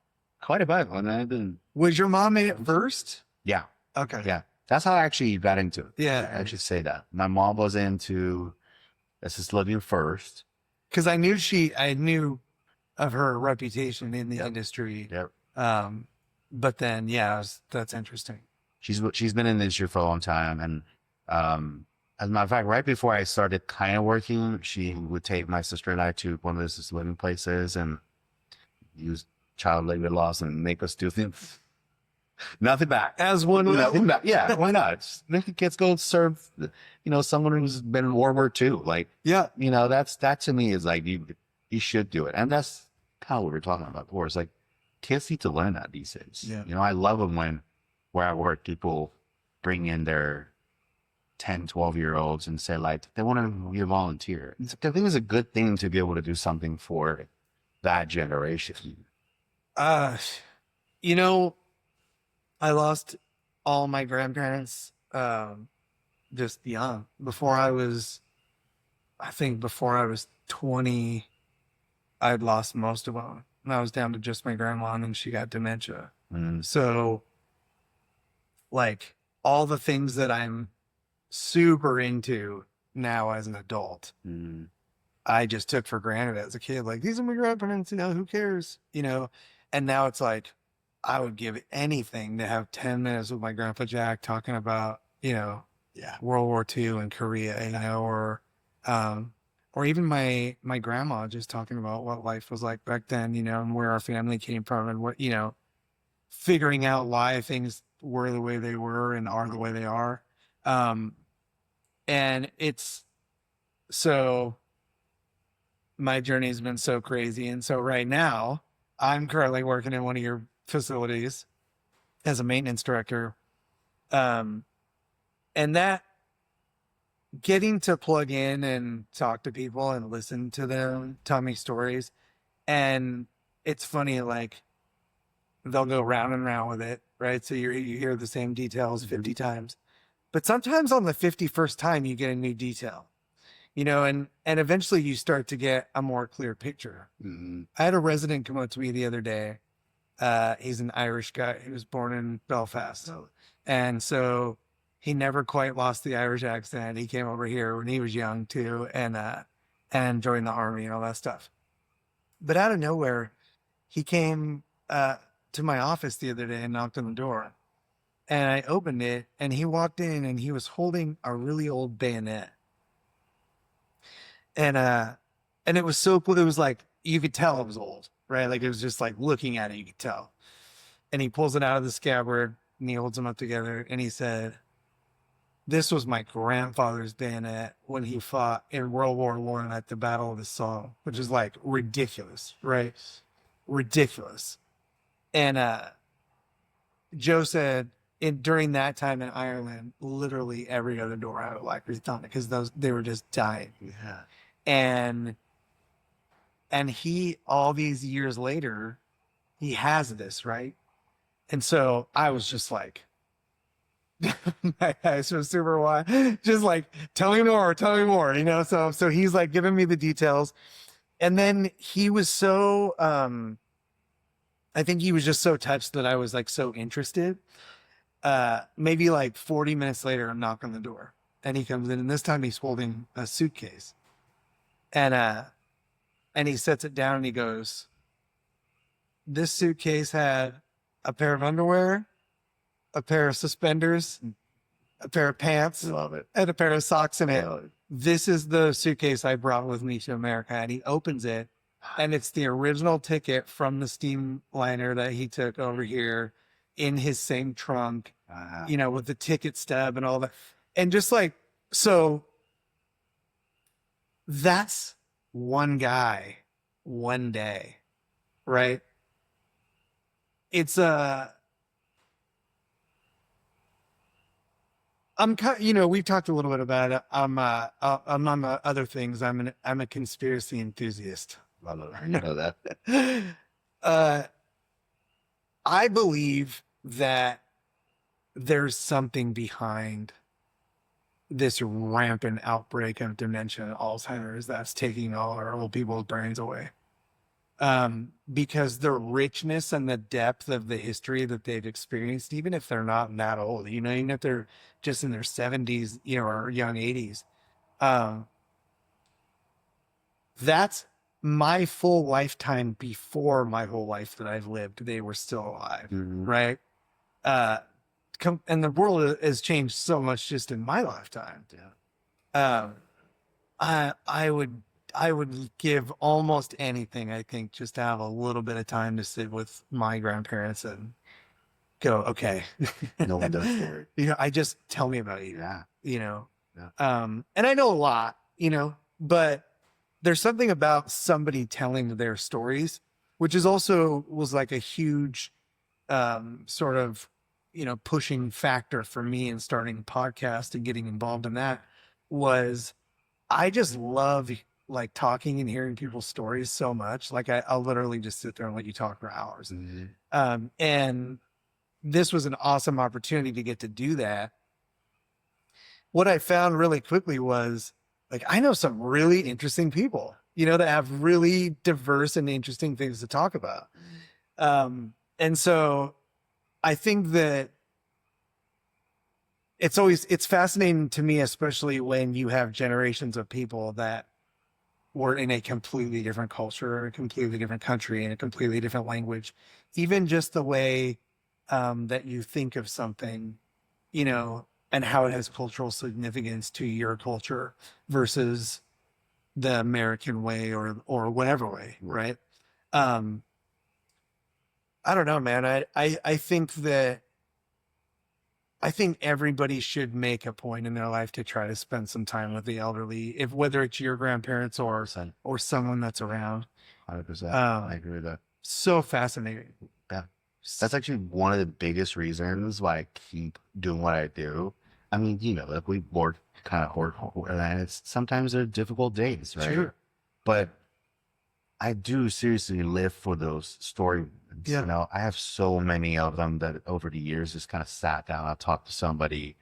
Quite a bit. And I've been. Was your mom in it first? Yeah. Okay. Yeah. That's how I actually got into it. Yeah. I should say that. My mom was into assisted living first. Because I knew of her reputation in the industry. Yep. But then, that's interesting. She's been in the industry for a long time. And as a matter of fact, right before I started kind of working, she would take my sister and I to one of the assisted living places and use child labor laws and make us do things. Nothing back. As one would. Nothing back. Yeah, why not? Just make the kids go serve, someone who's been in World War II. Like, yeah, that to me is like, you should do it. And that's how we were talking about before. It's like kids need to learn that these days. Yeah. You know, I love them when where I work, people bring in their 10, 12-year-olds and say like they want to be a volunteer. It's like, I think it's a good thing to be able to do something for that generation. You know, I lost all my grandparents just young. I think before I was 20, I'd lost most of them. And I was down to just my grandma, and then she got dementia. So, like, all the things that I'm super into now as an adult, I just took for granted as a kid. Like, these are my grandparents, you know, who cares? You know? And now it's like, I would give anything to have 10 minutes with my grandpa Jack talking about, you know, World War II and Korea, you know, or even my grandma just talking about what life was like back then, you know, and where our family came from and what, you know, figuring out why things were the way they were and are the way they are. And it's so my journey has been so crazy. And so right now I'm currently working in one of your facilities as a maintenance director. And that getting to plug in and talk to people and listen to them tell me stories. And it's funny, like they'll go round and round with it, right? So you hear the same details 50 times, but sometimes on the 51st time you get a new detail, you know, and eventually you start to get a more clear picture. I had a resident come up to me the other day. He's an Irish guy. He was born in Belfast. And so he never quite lost the Irish accent. He came over here when he was young too, and joined the army and all that stuff. But out of nowhere, he came to my office the other day and knocked on the door. And I opened it, and he walked in, and he was holding a really old bayonet. And it was so cool. It was like, you could tell it was old, right? Like it was just like looking at it, you could tell. And he pulls it out of the scabbard and he holds them up together. And he said, "This was my grandfather's bayonet when he fought in World War I at the Battle of the Somme," which is like ridiculous, right? Ridiculous. And Joe said during that time in Ireland, literally every other door had a Black Wreath on it because they were just dying. Yeah. And he, all these years later, he has this, right? And so I was just like, my eyes were super wide, just like, tell me more, you know? So he's like giving me the details. And then he was so, I think he was just so touched that I was like so interested. Maybe like 40 minutes later, I'm knocking on the door and he comes in, and this time he's holding a suitcase. And he sets it down and he goes, "This suitcase had a pair of underwear, a pair of suspenders, a pair of pants, Love it. and a pair of socks in it. This is the suitcase I brought with me to America." And he opens it, and it's the original ticket from the steamliner that he took over here in his same trunk, you know, with the ticket stub and all that. And just like, so that's one guy, one day, right? It's you know, we've talked a little bit about it. Among other things, I'm a conspiracy enthusiast. I know that. I believe that there's something behind this rampant outbreak of dementia and Alzheimer's that's taking all our old people's brains away. Because the richness and the depth of the history that they've experienced, even if they're not that old, you know, even if they're just in their 70s, you know, or young 80s, that's my full lifetime before my whole life that I've lived. They were still alive, right? And the world has changed so much just in my lifetime. I would give almost anything, I think, just to have a little bit of time to sit with my grandparents and go, okay. No one does for You know, just tell me about you. Yeah. You know? Yeah. And I know a lot, you know, but there's something about somebody telling their stories which is also was like a huge sort of, pushing factor for me in starting a podcast and getting involved in that, was I just love like talking and hearing people's stories so much. Like I'll literally just sit there and let you talk for hours. And this was an awesome opportunity to get to do that. What I found really quickly was, like, I know some really interesting people, that have really diverse and interesting things to talk about. And so I think that it's fascinating to me, especially when you have generations of people that were in a completely different culture, a completely different country, and a completely different language. Even just the way that you think of something, and how it has cultural significance to your culture versus the American way or whatever way, right? I don't know, man. I think everybody should make a point in their life to try to spend some time with the elderly, whether it's your grandparents or someone that's around. 100%. I agree with that. So fascinating. Yeah. That's actually one of the biggest reasons why I keep doing what I do. I mean, like we work kind of hard, and sometimes they're difficult days, right? Sure. But I do seriously live for those story. Yeah. I have so many of them that over the years just kind of sat down. I talked to somebody,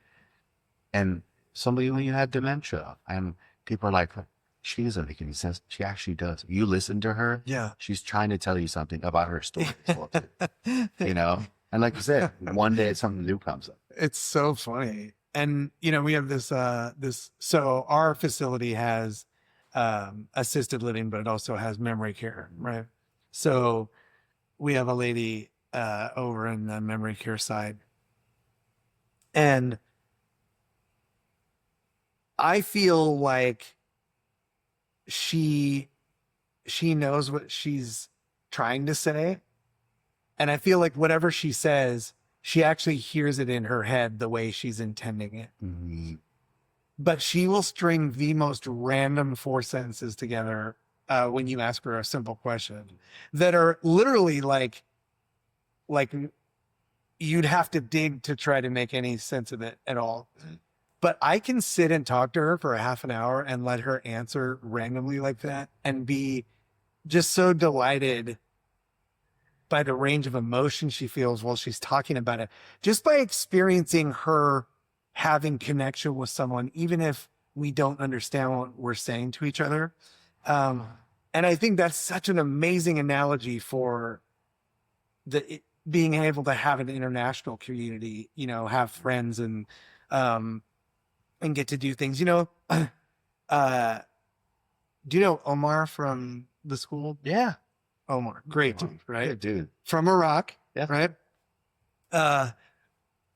and somebody when you had dementia, and people are like, she doesn't make any sense. She actually does. You listen to her. Yeah. She's trying to tell you something about her story as well, too. And like you said, one day something new comes up. It's so funny. And, we have so our facility has assisted living, but it also has memory care, right? So we have a lady over in the memory care side, and I feel like she knows what she's trying to say. And I feel like whatever she says, she actually hears it in her head the way she's intending it. Mm-hmm. But she will string the most random 4 sentences together when you ask her a simple question that are literally like you'd have to dig to try to make any sense of it at all. But I can sit and talk to her for a half an hour and let her answer randomly like that and be just so delighted by the range of emotion she feels while she's talking about it, just by experiencing her having connection with someone, even if we don't understand what we're saying to each other. And I think that's such an amazing analogy for being able to have an international community, have friends and get to do things, do you know Omar from the school? Yeah. Omar, great dude, right? Good dude. From Iraq, Yeah. right?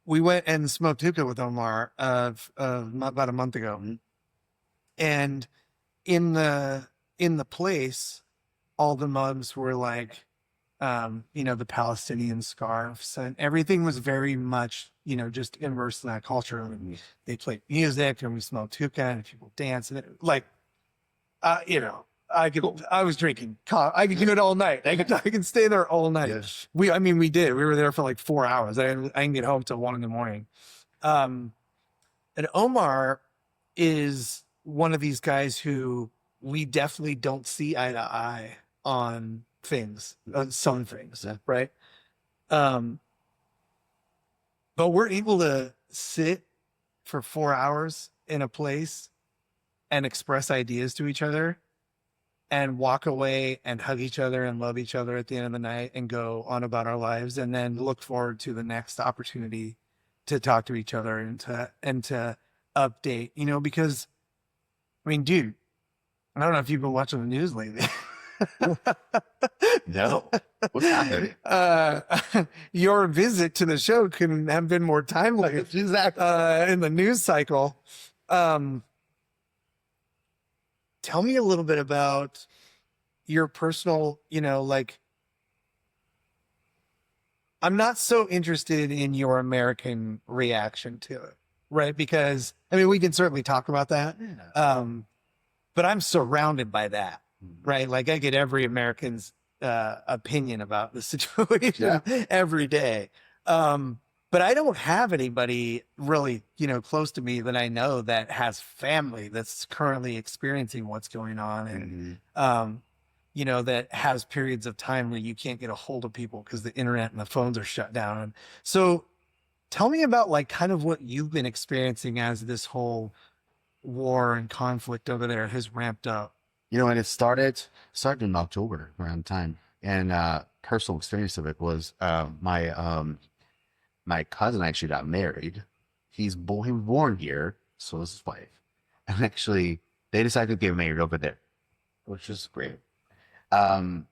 We went and smoked hookah with Omar about a month ago. Mm-hmm. And in the place, all the mugs were like, the Palestinian scarves, and everything was very much, just immersed in that culture. And they played music and we smoked hookah and people danced, and I was drinking coffee. I could do it all night. I can stay there all night. Yes. We did. We were there for like 4 hours. I didn't get home till 1 a.m. And Omar is one of these guys who we definitely don't see eye to eye on things, on some things, right? But we're able to sit for 4 hours in a place and express ideas to each other and walk away and hug each other and love each other at the end of the night and go on about our lives, and then look forward to the next opportunity to talk to each other and to update, because dude, I don't know if you've been watching the news lately. No. What's happening? Your visit to the show couldn't have been more timely. Exactly. In the news cycle. Tell me a little bit about your personal, I'm not so interested in your American reaction to it, right? Because, we can certainly talk about that. But I'm surrounded by that, right? Like I get every American's opinion about the situation every day. But I don't have anybody really, close to me that I know that has family that's currently experiencing what's going on. And, that has periods of time where you can't get a hold of people because the internet and the phones are shut down. And so tell me about like kind of what you've been experiencing as this whole war and conflict over there has ramped up. And it started in October around time. And personal experience of it was my cousin actually got married. He was born here, so is his wife. And actually, they decided to get married over there, which is great. For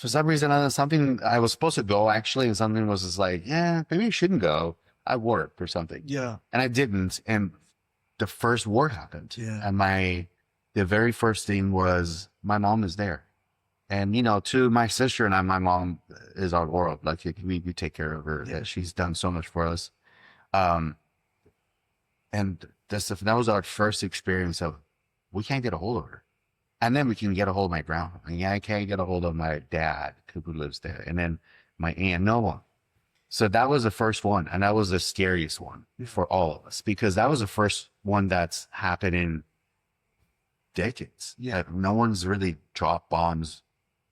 some reason, something I was supposed to go actually, and something was just like, yeah, maybe you shouldn't go. I worked or something. Yeah. And I didn't. And the first war happened. Yeah. And the very first thing was my mom is there. And, to my sister and I, my mom is our world. Like we take care of her. Yeah. She's done so much for us. And that was our first experience of, we can't get a hold of her. And then we can get a hold of my grandma. And I can't get a hold of my dad who lives there. And then my aunt, no one. So that was the first one. And that was the scariest one for all of us, because that was the first one that's happened in decades. Yeah. No one's really dropped bombs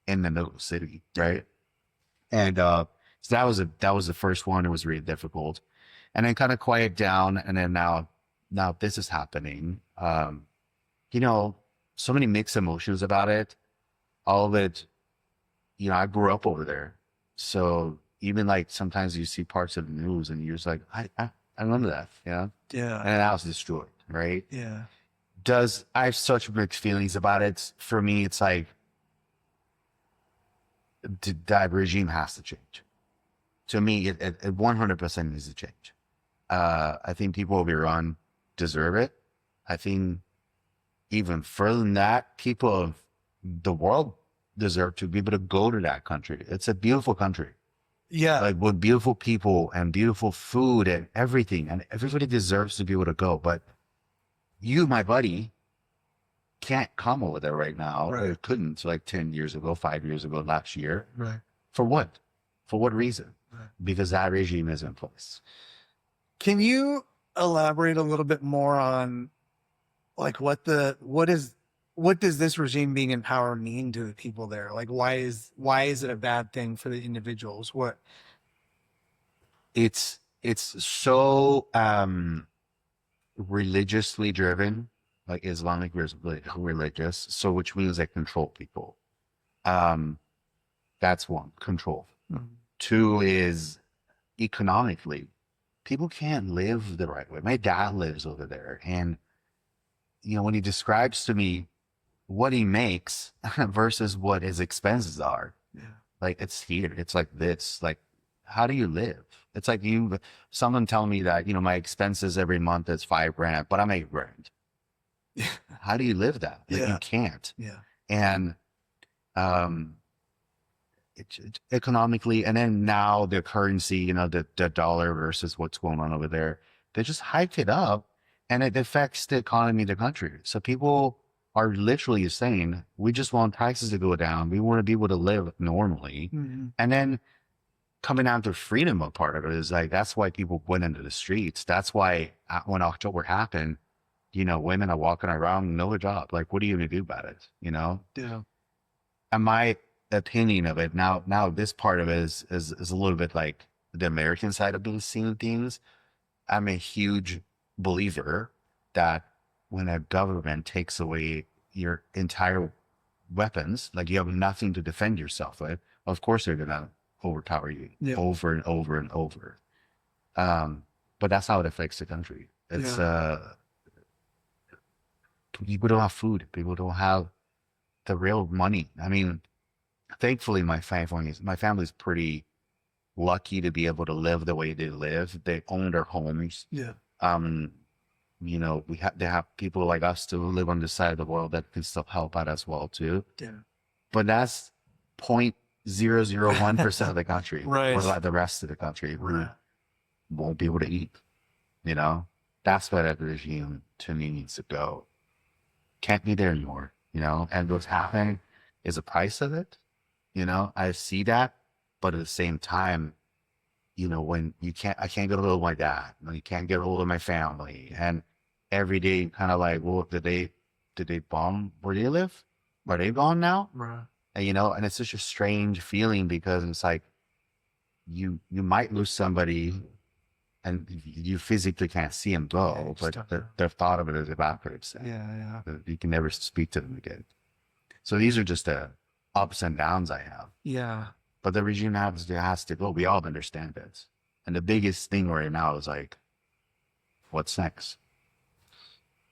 in the middle of the city. Right. And, so that was the first one. It was really difficult, and then kind of quiet down. And then now this is happening. So many mixed emotions about it. All of it, I grew up over there. So even like sometimes you see parts of the news and you're just like, I remember that, Yeah. And I was destroyed, right? Yeah. I have such mixed feelings about it. For me, it's like, that regime has to change. To me, it 100% needs to change. I think people of Iran deserve it. I think even further than that, people of the world deserve to be able to go to that country. It's a beautiful country. Yeah. Like with beautiful people and beautiful food and everything. And everybody deserves to be able to go. But you, my buddy, can't come over there right now. Right. Or couldn't like 10 years ago, 5 years ago, last year. Right. For what? For what reason? Right. Because that regime is in place. Can you elaborate a little bit more on like what does this regime being in power mean to the people there? Like why is it a bad thing for the individuals? What? It's so religiously driven, like Islamic religious. So which means they control people. That's one, control. Mm-hmm. Two is economically, people can't live the right way. My dad lives over there, and when he describes to me what he makes versus what his expenses are, like it's here, it's like this, like how do you live? It's like someone telling me that, my expenses every month is $5,000, but I make $8,000. How do you live that? Like, you can't. Yeah. And, it's economically, and then now the currency, the dollar versus what's going on over there, they just hiked it up. And it affects the economy of the country. So people are literally saying, we just want prices to go down. We want to be able to live normally. Mm-hmm. And then coming down to freedom, a part of it is like, that's why people went into the streets. That's why when October happened, women are walking around, no job. Like, what are you going to do about it? Yeah. And my opinion of it now this part of it is a little bit like the American side of these seeing things. I'm a huge believer that when a government takes away your entire weapons, like you have nothing to defend yourself with, of course they're gonna overpower you over and over and over. But that's how it affects the country. It's people don't have food. People don't have the real money. I mean, thankfully my family's pretty lucky to be able to live the way they live. They own their homes. Yeah. They have people like us to live on this side of the world that can still help out as well too. Yeah. But that's 0.001% of the country. Right. What about the rest of the country who won't be able to eat? That's where that regime to me needs to go. Can't be there anymore, and what's happening, is the price of it. You know, I see that, but at the same time, you know, when I can't get a hold of my dad, you can't get a hold of my family, and every day kind of like, well, did they bomb where they live? Are they gone now? Right. And, you know, and it's such a strange feeling because it's like you might lose somebody and you physically can't see them go, but the thought of it is evaporates. Yeah. You can never speak to them again. So these are just the ups and downs I have. Yeah. But the regime has to go. We all understand this. And the biggest thing right now is like, what's next?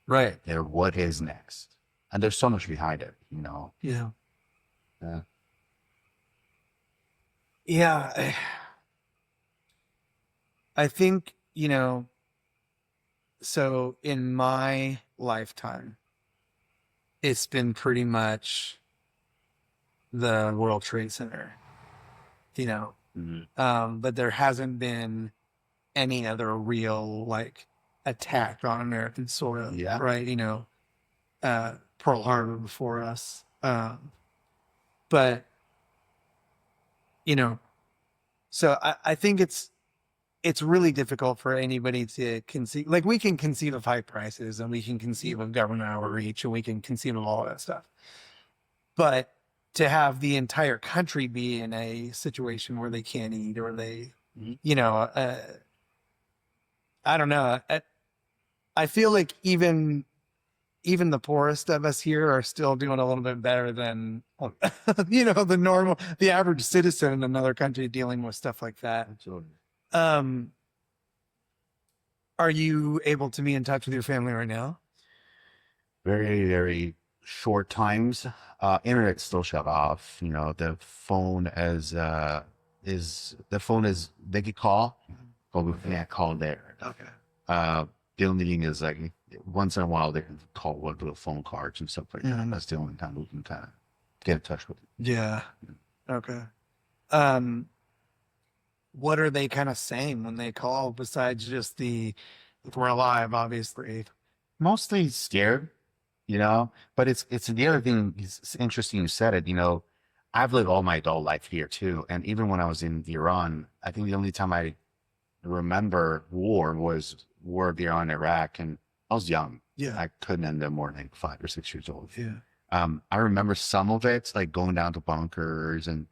Right. Or what is next? And there's so much behind it, you know? Yeah. Yeah. Yeah. I think, you know, so in my lifetime, it's been pretty much the World Trade Center, you know, but there hasn't been any other real like attack on American soil, right? You know, Pearl Harbor before us, but you know, so I think it's really difficult for anybody to conceive. Like we can conceive of high prices and we can conceive of government outreach and we can conceive of all that stuff. But to have the entire country be in a situation where they can't eat or they, you know, I don't know. I feel like even the poorest of us here are still doing a little bit better than, you know, the average citizen in another country dealing with stuff like that. Absolutely. Are you able to be in touch with your family right now? Very, very short times. Internet's still shut off. You know, the phone is they could call, but we can't call there. Okay. The only thing is like once in a while they can call with little phone cards and stuff like that. That's the only time we can kind of get in touch with them. Yeah. Okay. What are they kind of saying when they call besides just we're alive, obviously? Mostly scared, you know, but it's the other thing. It's interesting you said it, you know, I've lived all my adult life here too. And even when I was in Iran, I think the only time I remember war was war of Iran, Iraq. And I was young. Yeah. I couldn't end up more than 5 or 6 years old. Yeah. I remember some of it, like going down to bunkers and,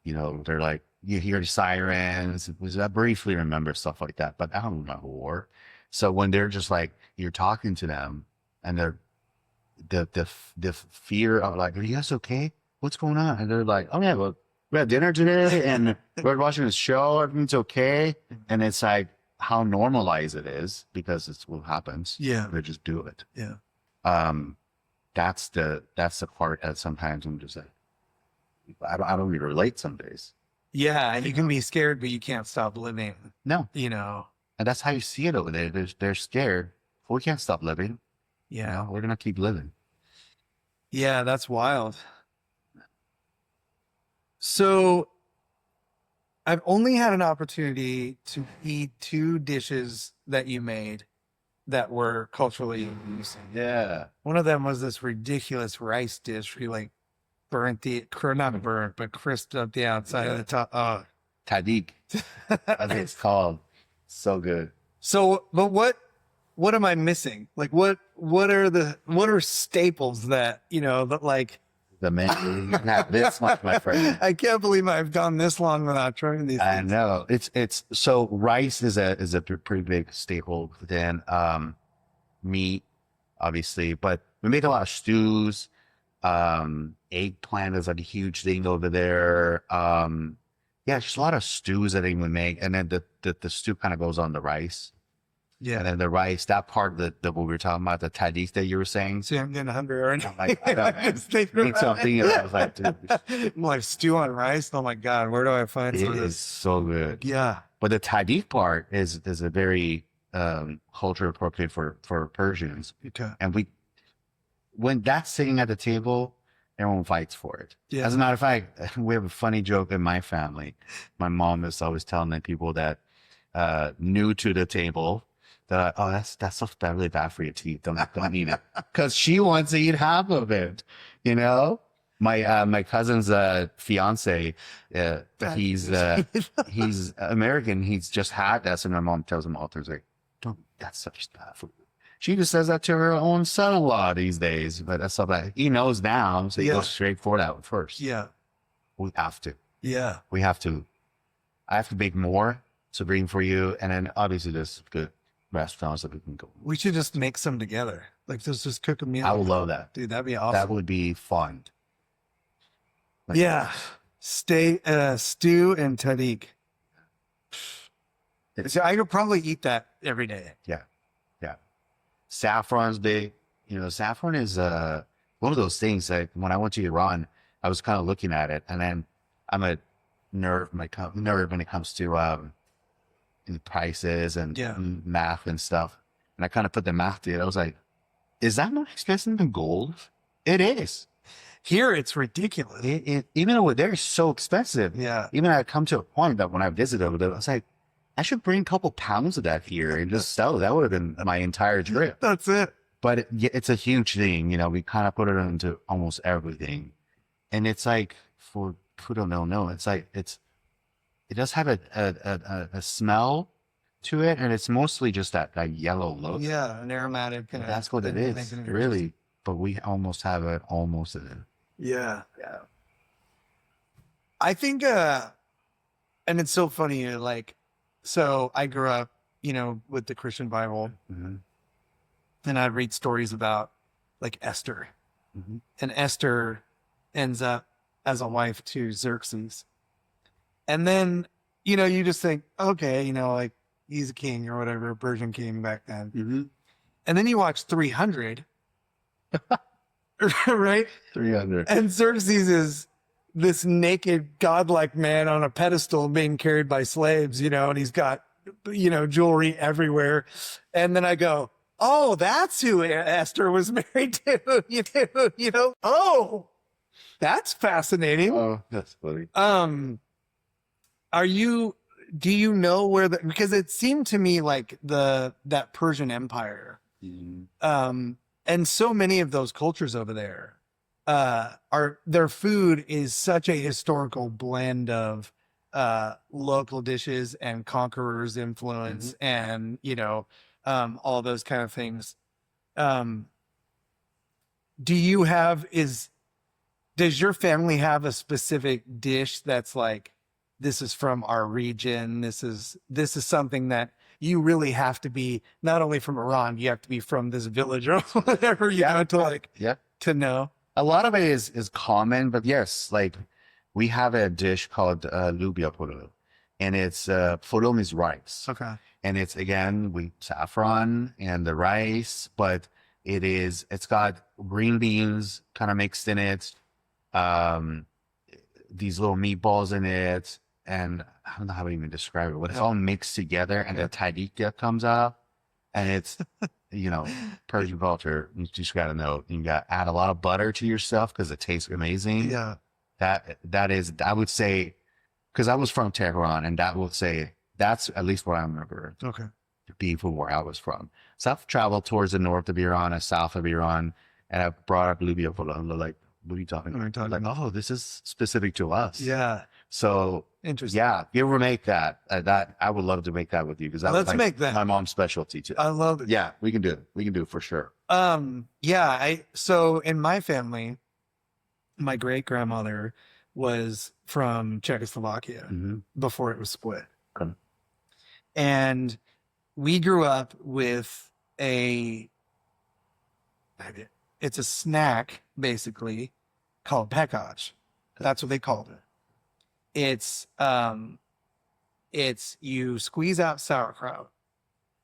you know, they're like, you hear the sirens. I briefly remember stuff like that, but I don't remember war. So when they're just like, you're talking to them and they're, the fear of like, are you guys okay? What's going on? And they're like, oh yeah, well, we had dinner today and we're watching a show. Everything's okay. And it's like how normalized it is because it's what happens. Yeah. They just do it. Yeah. That's the part that sometimes I'm just like, I don't really relate some days. Yeah. You can be scared, but you can't stop living. No. You know? And that's how you see it over there. They're scared. Well, we can't stop living. Yeah. You know, we're going to keep living. Yeah. That's wild. So I've only had an opportunity to eat 2 dishes that you made that were culturally interesting. Yeah. One of them was this ridiculous rice dish where you like not burnt, but crisped up the outside of the top. Oh. Tahdig. That's what it's called. So good. So, but what am I missing? Like what are staples that, you know, that like The man, you can have this much, my friend. I can't believe I've gone this long without trying these things. I know. It's so rice is a pretty big staple. Then meat, obviously, but we make a lot of stews. Eggplant is like a huge thing over there. Yeah, just a lot of stews that they would make, and then the stew kind of goes on the rice. Yeah. And then the rice, that part of the what we were talking about, the tahdig that you were saying. See, I'm getting hungry right now. Like, I don't something, and I was like, dude, I'm like stew on rice. Oh my God, where do I find some it of is this? so good. Yeah. But the tahdig part is a very culture appropriate for Persians. Okay. And when that's sitting at the table, everyone fights for it. Yeah. As a matter of fact, we have a funny joke in my family. My mom is always telling the people that new to the table that, oh, that's so really bad for your teeth. Don't eat it. Because she wants to eat half of it, you know? My cousin's fiance, he's American. He's just had that, and my mom tells him all the time, like, "Don't that's such bad food." She just says that to her own son-in-law these days, but that's something that he knows now, so he goes straight for that one first. Yeah. We have to. Yeah. We have to. I have to bake more to bring for you, and then obviously there's good restaurants that we can go. We should just make some together. Like, just cook a meal. I would love that. Dude, that'd be awesome. That would be fun. Like, yeah. Stew and tahdig. So I could probably eat that every day. Yeah. Yeah. Saffron's big. You know, saffron is one of those things that when I went to Iran, I was kind of looking at it, and then I'm a nerd when it comes to prices and math and stuff. And I kind of put the math to it. I was like, is that more expensive than gold? It is. Here, it's ridiculous. Even though they're so expensive. Yeah. Even I come to a point that when I visited over there, I was like, I should bring a couple pounds of that here and just sell it. That would have been my entire trip. That's it. But it's a huge thing. You know, we kind of put it into almost everything. And it's like, for who don't know, it's like, it does have a smell to it. And it's mostly just that yellow look. Yeah, an aromatic. That's what it is, really. But we almost have it almost in it. Yeah. Yeah. I think, and it's so funny, like, so I grew up, you know, with the Christian Bible, and I'd read stories about, like, Esther. And Esther ends up as a wife to Xerxes. And then, you know, you just think, okay, you know, like, he's a king or whatever, a Persian king back then. And then you watch 300. Right? 300. And Xerxes is this naked, godlike man on a pedestal being carried by slaves, you know, and he's got, you know, jewelry everywhere. And then I go, oh, that's who Esther was married to, you know? Oh, that's fascinating. Oh, that's funny. Do you know where because it seemed to me like that Persian Empire, and so many of those cultures over there, their food is such a historical blend of local dishes and conquerors' influence and, you know, all those kind of things. Does your family have a specific dish that's like, this is from our region, this is something that you really have to be not only from Iran, you have to be from this village or whatever, you know, to know? A lot of it is common, but yes, like we have a dish called lubia pululu, and it's pulum is rice. Okay. And it's, again, saffron and the rice, but it's got green beans kind of mixed in it, these little meatballs in it, and I don't know how to even describe it, but it's all mixed together, and the tahdig comes out, and it's, you know, Persian culture, you just got to know, you got to add a lot of butter to your stuff because it tastes amazing. Yeah. That is, I would say, because I was from Tehran, and that would say, that's at least what I remember. Okay. To be from where I was from. So I've traveled towards the north of Iran and south of Iran, and I've brought up lubia pululu, and they're like, what are you talking about? Like, oh, this is specific to us. Yeah. So interesting. Yeah, you ever make that? That I would love to make that with you, because let's make that my mom's specialty too. I love it. Yeah, we can do it. We can do it for sure. So in my family, my great grandmother was from Czechoslovakia before it was split. Okay. And we grew up with it's a snack basically called pekaj. That's what they called it. It's you squeeze out sauerkraut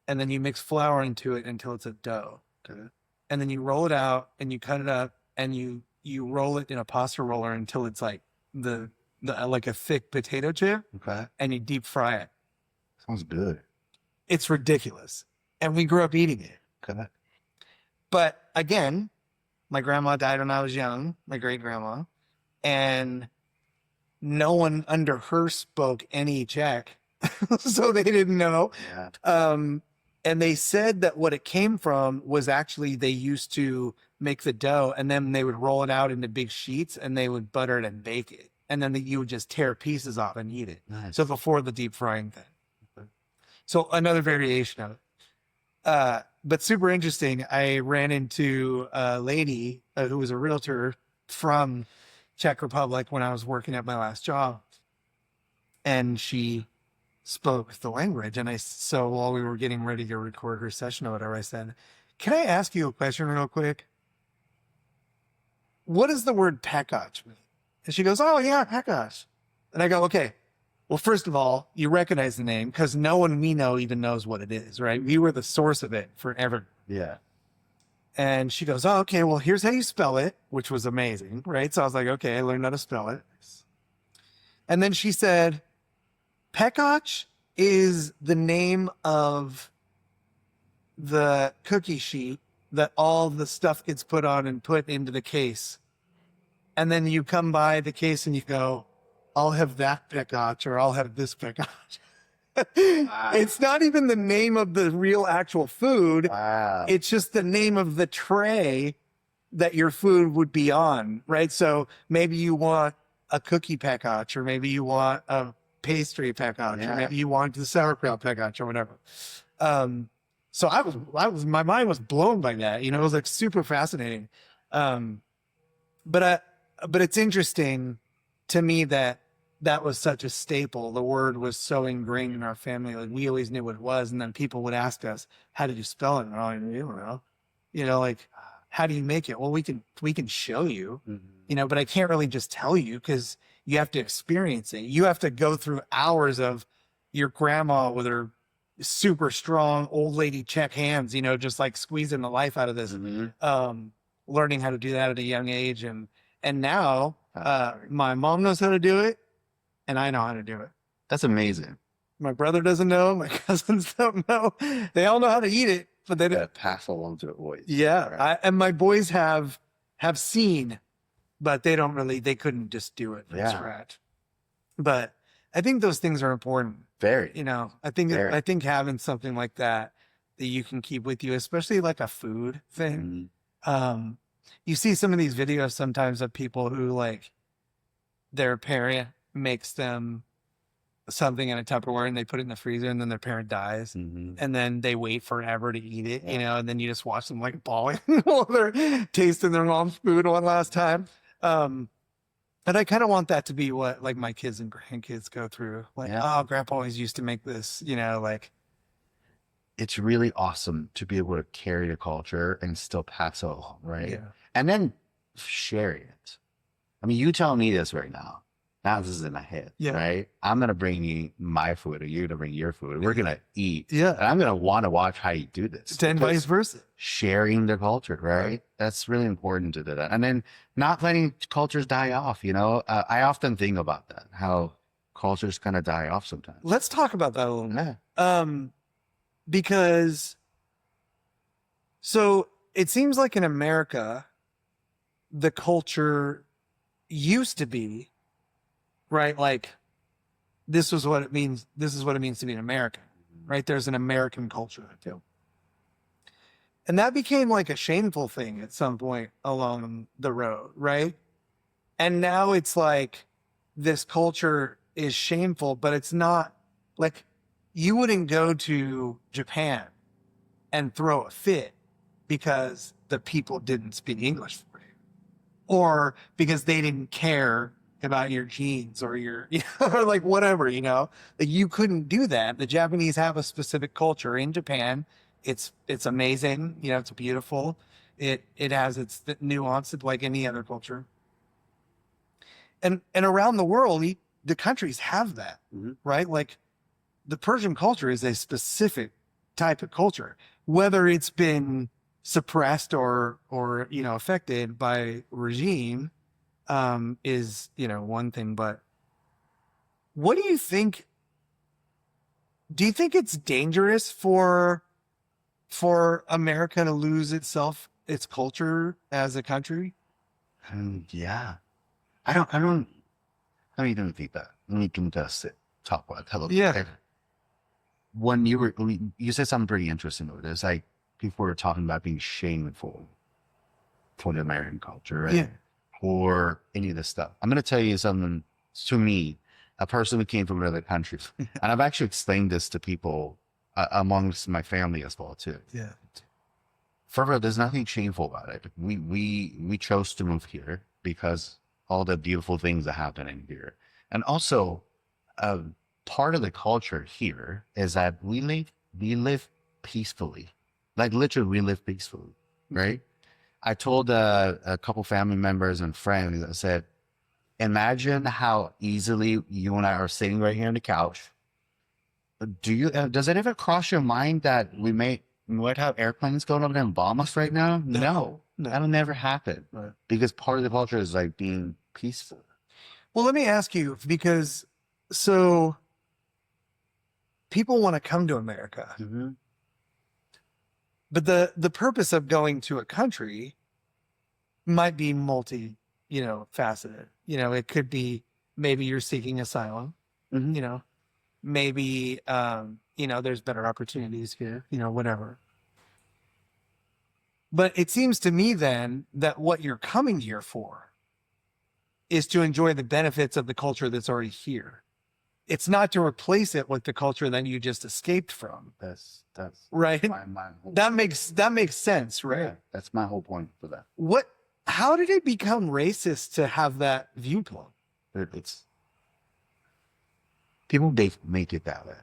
and then you mix flour into it until it's a dough. Okay. And then you roll it out and you cut it up and you roll it in a pasta roller until it's like the like a thick potato chip. Okay. And you deep fry it. Sounds good. It's ridiculous. And we grew up eating it. Okay. But again, my grandma died when I was young, my great grandma, and no one under her spoke any Czech. So they didn't know. Yeah. And they said that what it came from was actually they used to make the dough, and then they would roll it out into big sheets, and they would butter it and bake it, and then you would just tear pieces off and eat it. Nice. So before the deep frying thing. So another variation of it. But super interesting. I ran into a lady who was a realtor from Czech Republic when I was working at my last job, and she spoke the language. And so while we were getting ready to record her session or whatever, I said, "Can I ask you a question real quick? What does the word pekach mean?" And she goes, "Oh yeah, pekach." And I go, "Okay. Well, first of all, you recognize the name because no one we know even knows what it is, right? We were the source of it forever." Yeah. And she goes, "Oh, okay, well, here's how you spell it," which was amazing, right? So I was like, okay, I learned how to spell it. And then she said, "Pekach is the name of the cookie sheet that all the stuff gets put on and put into the case. And then you come by the case and you go, I'll have that pekach or I'll have this pekach." It's not even the name of the real actual food. Wow. It's just the name of the tray that your food would be on, right? So maybe you want a cookie pekach, or maybe you want a pastry pekach, or maybe you want the sauerkraut pekach or whatever. So my mind was blown by that. You know, it was like super fascinating. But it's interesting to me that was such a staple. The word was so ingrained in our family. Like we always knew what it was. And then people would ask us, "How did you spell it?" And I don't know. You know, like, "How do you make it?" "Well, we can show you, you know, but I can't really just tell you because you have to experience it. You have to go through hours of your grandma with her super strong old lady Czech hands, you know, just like squeezing the life out of this, learning how to do that at a young age. And now my mom knows how to do it and I know how to do it. That's amazing. My brother doesn't know. My cousins don't know. They all know how to eat it, but they don't pass along to the boys. Yeah. Right. And my boys have seen, but they couldn't just do it from scratch. But I think those things are important. Very. You know, I think having something like that you can keep with you, especially like a food thing. You see some of these videos sometimes of people who like their parent makes them something in a Tupperware and they put it in the freezer and then their parent dies and then they wait forever to eat it, you know, and then you just watch them like bawling while they're tasting their mom's food one last time. And I kind of want that to be what like my kids and grandkids go through. Like, oh, grandpa always used to make this, you know, like. It's really awesome to be able to carry a culture and still pass it along, right? Yeah. And then sharing it. I mean, you tell me this right now. Now this is in my head, right? I'm going to bring you my food or you're going to bring your food. We're going to eat. Yeah. And I'm going to want to watch how you do this. And vice versa. Sharing the culture, right? That's really important to do that. And then not letting cultures die off, you know? I often think about that, how cultures kind of die off sometimes. Let's talk about that a little bit. Because so it seems like in America, the culture used to be, right? Like this is what it means to be an American, right? There's an American culture too. And that became like a shameful thing at some point along the road, right? And now it's like this culture is shameful, but it's not like you wouldn't go to Japan and throw a fit because the people didn't speak English for you or because they didn't care about your genes or your, you know, or like whatever, you know, like you couldn't do that. The Japanese have a specific culture in Japan. It's amazing. You know, it's beautiful. It has its nuance like any other culture. And around the world, the countries have that, right? Like the Persian culture is a specific type of culture, whether it's been suppressed or, you know, affected by regime, is, you know, one thing, but what do you think? Do you think it's dangerous for America to lose its culture as a country? Yeah. I don't even think that. We can just talk about it. Yeah. When you said something pretty interesting with this, like people were talking about being shameful. for the American culture, right? Yeah. Or any of this stuff. I'm going to tell you something. To me, a person who came from another country, and I've actually explained this to people amongst my family as well too. Yeah. Further, there's nothing shameful about it. We chose to move here because all the beautiful things that happen in here, and also part of the culture here is that we live peacefully, like literally we live peacefully, right? I told a couple family members and friends, I said, imagine how easily you and I are sitting right here on the couch. Does it ever cross your mind that we might have airplanes going over there and bomb us right now? No. That'll never happen. Right. Because part of the culture is like being peaceful. Well, let me ask you, because so people want to come to America, Mm-hmm. but the purpose of going to a country might be faceted. It could be maybe you're seeking asylum, Mm-hmm. maybe, there's better opportunities here, whatever. But it seems to me then that what you're coming here for is to enjoy the benefits of the culture that's already here. It's not to replace it with the culture that you just escaped from. That's right. my whole That makes sense, right? Yeah, that's my whole point for that. How did it become racist to have that viewpoint? It's people they make it that way.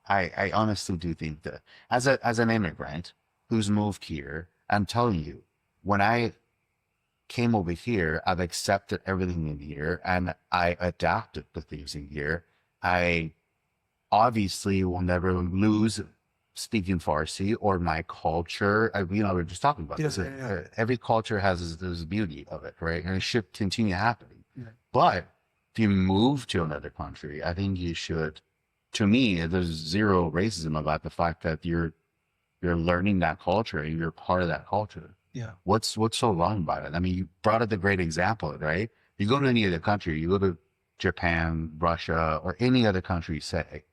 I honestly do think that as an immigrant who's moved here, I'm telling you, when I came over here, I've accepted everything in here and I adapted the things in here. I obviously will never lose speaking Farsi or my culture. We're just talking about Yes, this. yeah. Every culture has this beauty of it, right? And it should continue happening. Yeah. But if you move to another country, I think you should. To me, there's zero racism about the fact that you're learning that culture and you're part of that culture. Yeah. What's so wrong about it? I mean, you brought up a great example, right? You go to any other country, you go to Japan, Russia, or any other country, say,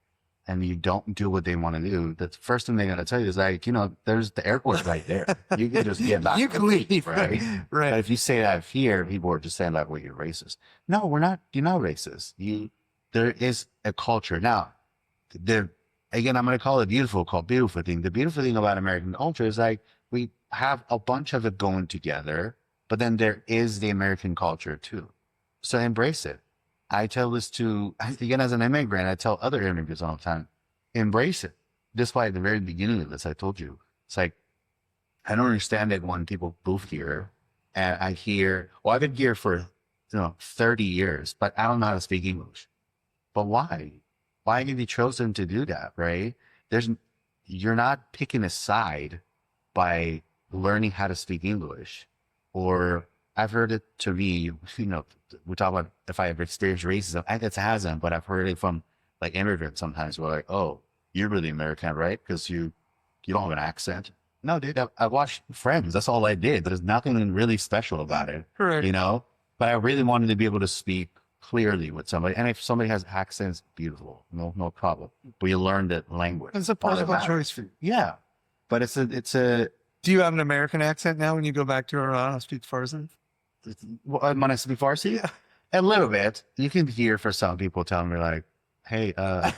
and you don't do what they want to do, the first thing they're going to tell you is like, there's the airport right there. You can just get back. You can leave, right? Right. But if you say that here, people are just saying like, well, you're racist. No, we're not. You're not racist. There is a culture. Now, again, I'm going to call it beautiful thing. The beautiful thing about American culture is like, we have a bunch of it going together, but then there is the American culture too. So embrace it. I tell this again, as an immigrant, I tell other immigrants all the time, embrace it. That's why at the very beginning of this, I told you, it's like, I don't understand it when people move here and I hear, well, I've been here for, 30 years, but I don't know how to speak English. But why? Why have you chosen to do that, right? You're not picking a side by learning how to speak English. Or I've heard it to me, we talk about if I ever experienced racism. I guess it hasn't, but I've heard it from like immigrants sometimes. We're like, oh, you're really American, right? Because you don't have an accent. No, dude, I watched Friends. That's all I did. There's nothing really special about it, Correct. But I really wanted to be able to speak clearly with somebody. And if somebody has accents, beautiful, no problem. But you learn that language. It's a personal choice for you. Yeah, but it's a. Do you have an American accent now when you go back to Iran? Speak Farsi? When I speak Farsi, Yeah. a little bit. You can hear for some people telling me like, "Hey, how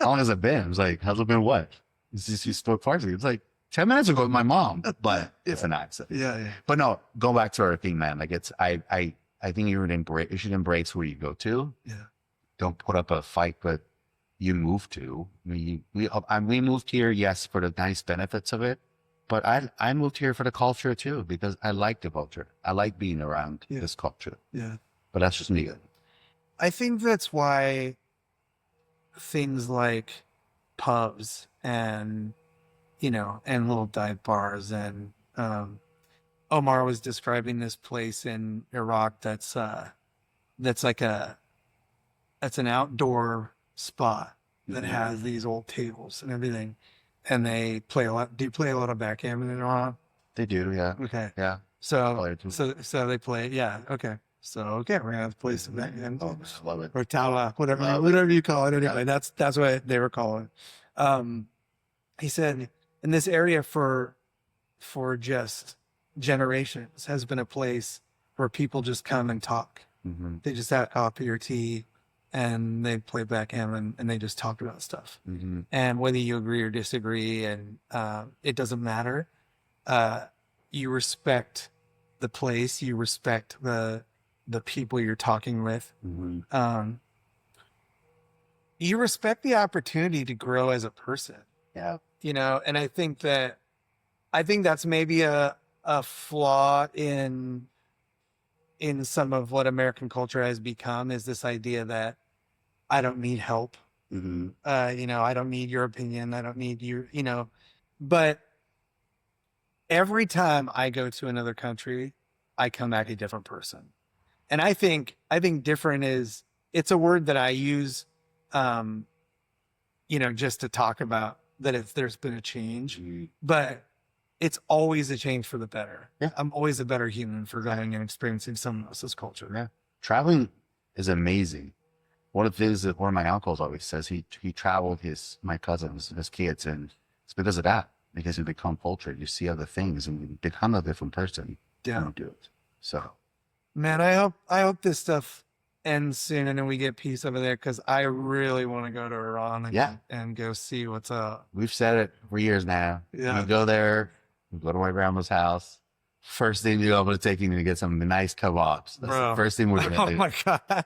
long has it been?" I was like, "How's it been? What? It's just you spoke Farsi." It's like 10 minutes ago with my mom, but it's an accent. Yeah. But no, go back to our thing, man. Like I think you should embrace where you go to. Yeah. Don't put up a fight, but you move to. We moved here, yes, for the nice benefits of it. But I moved here for the culture too, because I like the culture. I like being around this culture. Yeah. But that's just me. I think that's why things like pubs and, and little dive bars and, Omar was describing this place in Iraq that's like that's an outdoor spot that has these old tables and everything. And they play a lot. Do you play a lot of backgammon in Iran? They do, yeah. Okay. Yeah. So they play. Yeah. Okay. So okay, we're gonna have to play some backgammon. Oh, love it. Or tala, whatever you call it. Anyway, that's what they were calling it. He said in this area for just generations has been a place where people just come and talk. Mm-hmm. They just have coffee or tea and they play backgammon and they just talk about stuff. Mm-hmm. And whether you agree or disagree, and it doesn't matter. You respect the place, you respect the people you're talking with. Mm-hmm. You respect the opportunity to grow as a person. Yeah. You know, and I think that's maybe a flaw in some of what American culture has become, is this idea that I don't need help. Mm-hmm. You know, I don't need your opinion. I don't need you, you know, but every time I go to another country, I come back a different person. And I think different it's a word that I use, you know, just to talk about that there's been a change, Mm-hmm. but it's always a change for the better. Yeah. I'm always a better human for going and experiencing someone else's culture. Yeah. Traveling is amazing. One of the things that one of my uncles always says, he traveled my cousins, his kids, and it's because of that. Because you become cultured, you see other things, and you become a different person. Yeah. When you do it. So, Man, I hope this stuff ends soon and then we get peace over there, because I really want to go to Iran and go see what's up. we've said it for years now. Yeah. We go there, we go to my grandma's house. First thing I'm going to take you to get some nice kebabs. That's Bro. the first thing we're going to Oh do. my God.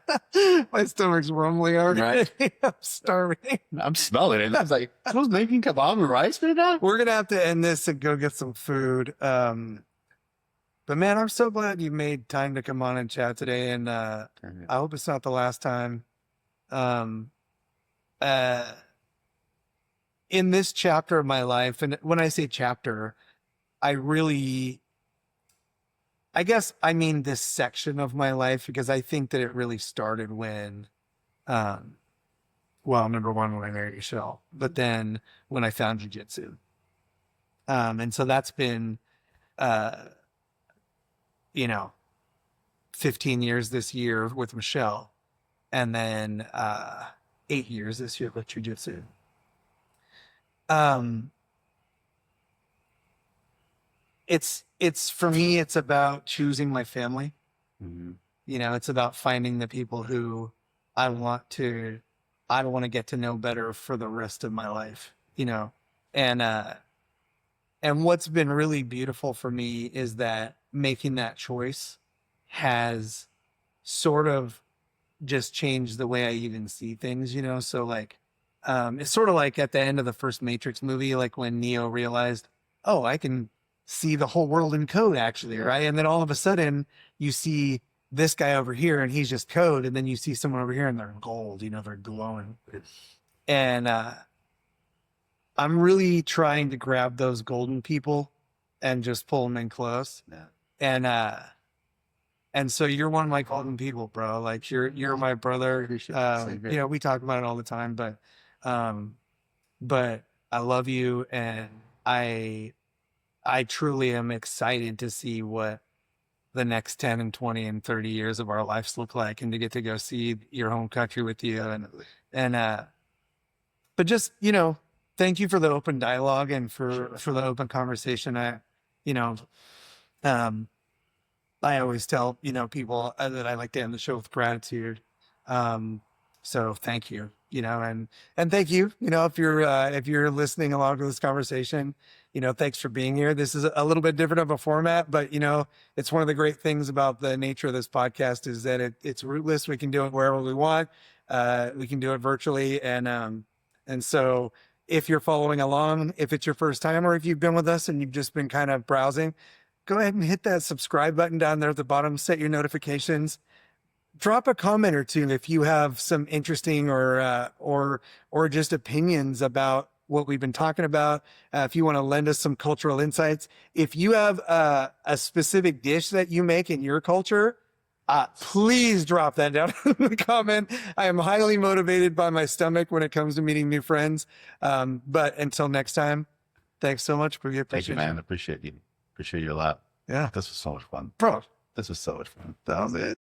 My stomach's rumbling already. Right. I'm starving. I'm smelling it. I was like, I was making kebab and rice right now. We're going to have to end this and go get some food. But man, I'm so glad you made time to come on and chat today. And I hope it's not the last time. In this chapter of my life, and when I say chapter, I guess I mean this section of my life, because I think that it really started when, well, number one, when I married Michelle, but then when I found jiu-jitsu. And so that's been, you know, 15 years this year with Michelle, and then 8 years this year with jiu-jitsu. It's for me, it's about choosing my family. Mm-hmm. You know, it's about finding the people who I want to get to know better for the rest of my life, you know. And what's been really beautiful for me is that making that choice has sort of just changed the way I even see things, you know. So like, it's sort of like at the end of the first Matrix movie, like when Neo realized, oh, I can see the whole world in code actually, right? And then all of a sudden you see this guy over here and he's just code, and then you see someone over here and they're gold, you know, they're glowing. And I'm really trying to grab those golden people and just pull them in close. Yeah. And so you're one of my golden people, bro. Like you're my brother. You know, we talk about it all the time, but I love you, and I truly am excited to see what the next 10 and 20 and 30 years of our lives look like, and to get to go see your home country with you. But just, you know, thank you for the open dialogue and for the open conversation. I always tell, you know, people that I like to end the show with gratitude. So thank you, you know, and thank you, you know, if you're listening along to this conversation, you know, thanks for being here. This is a little bit different of a format, but you know, it's one of the great things about the nature of this podcast is that it's rootless. We can do it wherever we want. We can do it virtually. And so if you're following along, if it's your first time, or if you've been with us and you've just been kind of browsing, go ahead and hit that subscribe button down there at the bottom, set your notifications. Drop a comment or two if you have some interesting or just opinions about what we've been talking about. If you want to lend us some cultural insights, if you have a specific dish that you make in your culture, please drop that down in the comment. I am highly motivated by my stomach when it comes to meeting new friends. But until next time, thanks so much. Thank you, man. I appreciate you. Appreciate you a lot. Yeah. This was so much fun. Bro. This was so much fun. That was it.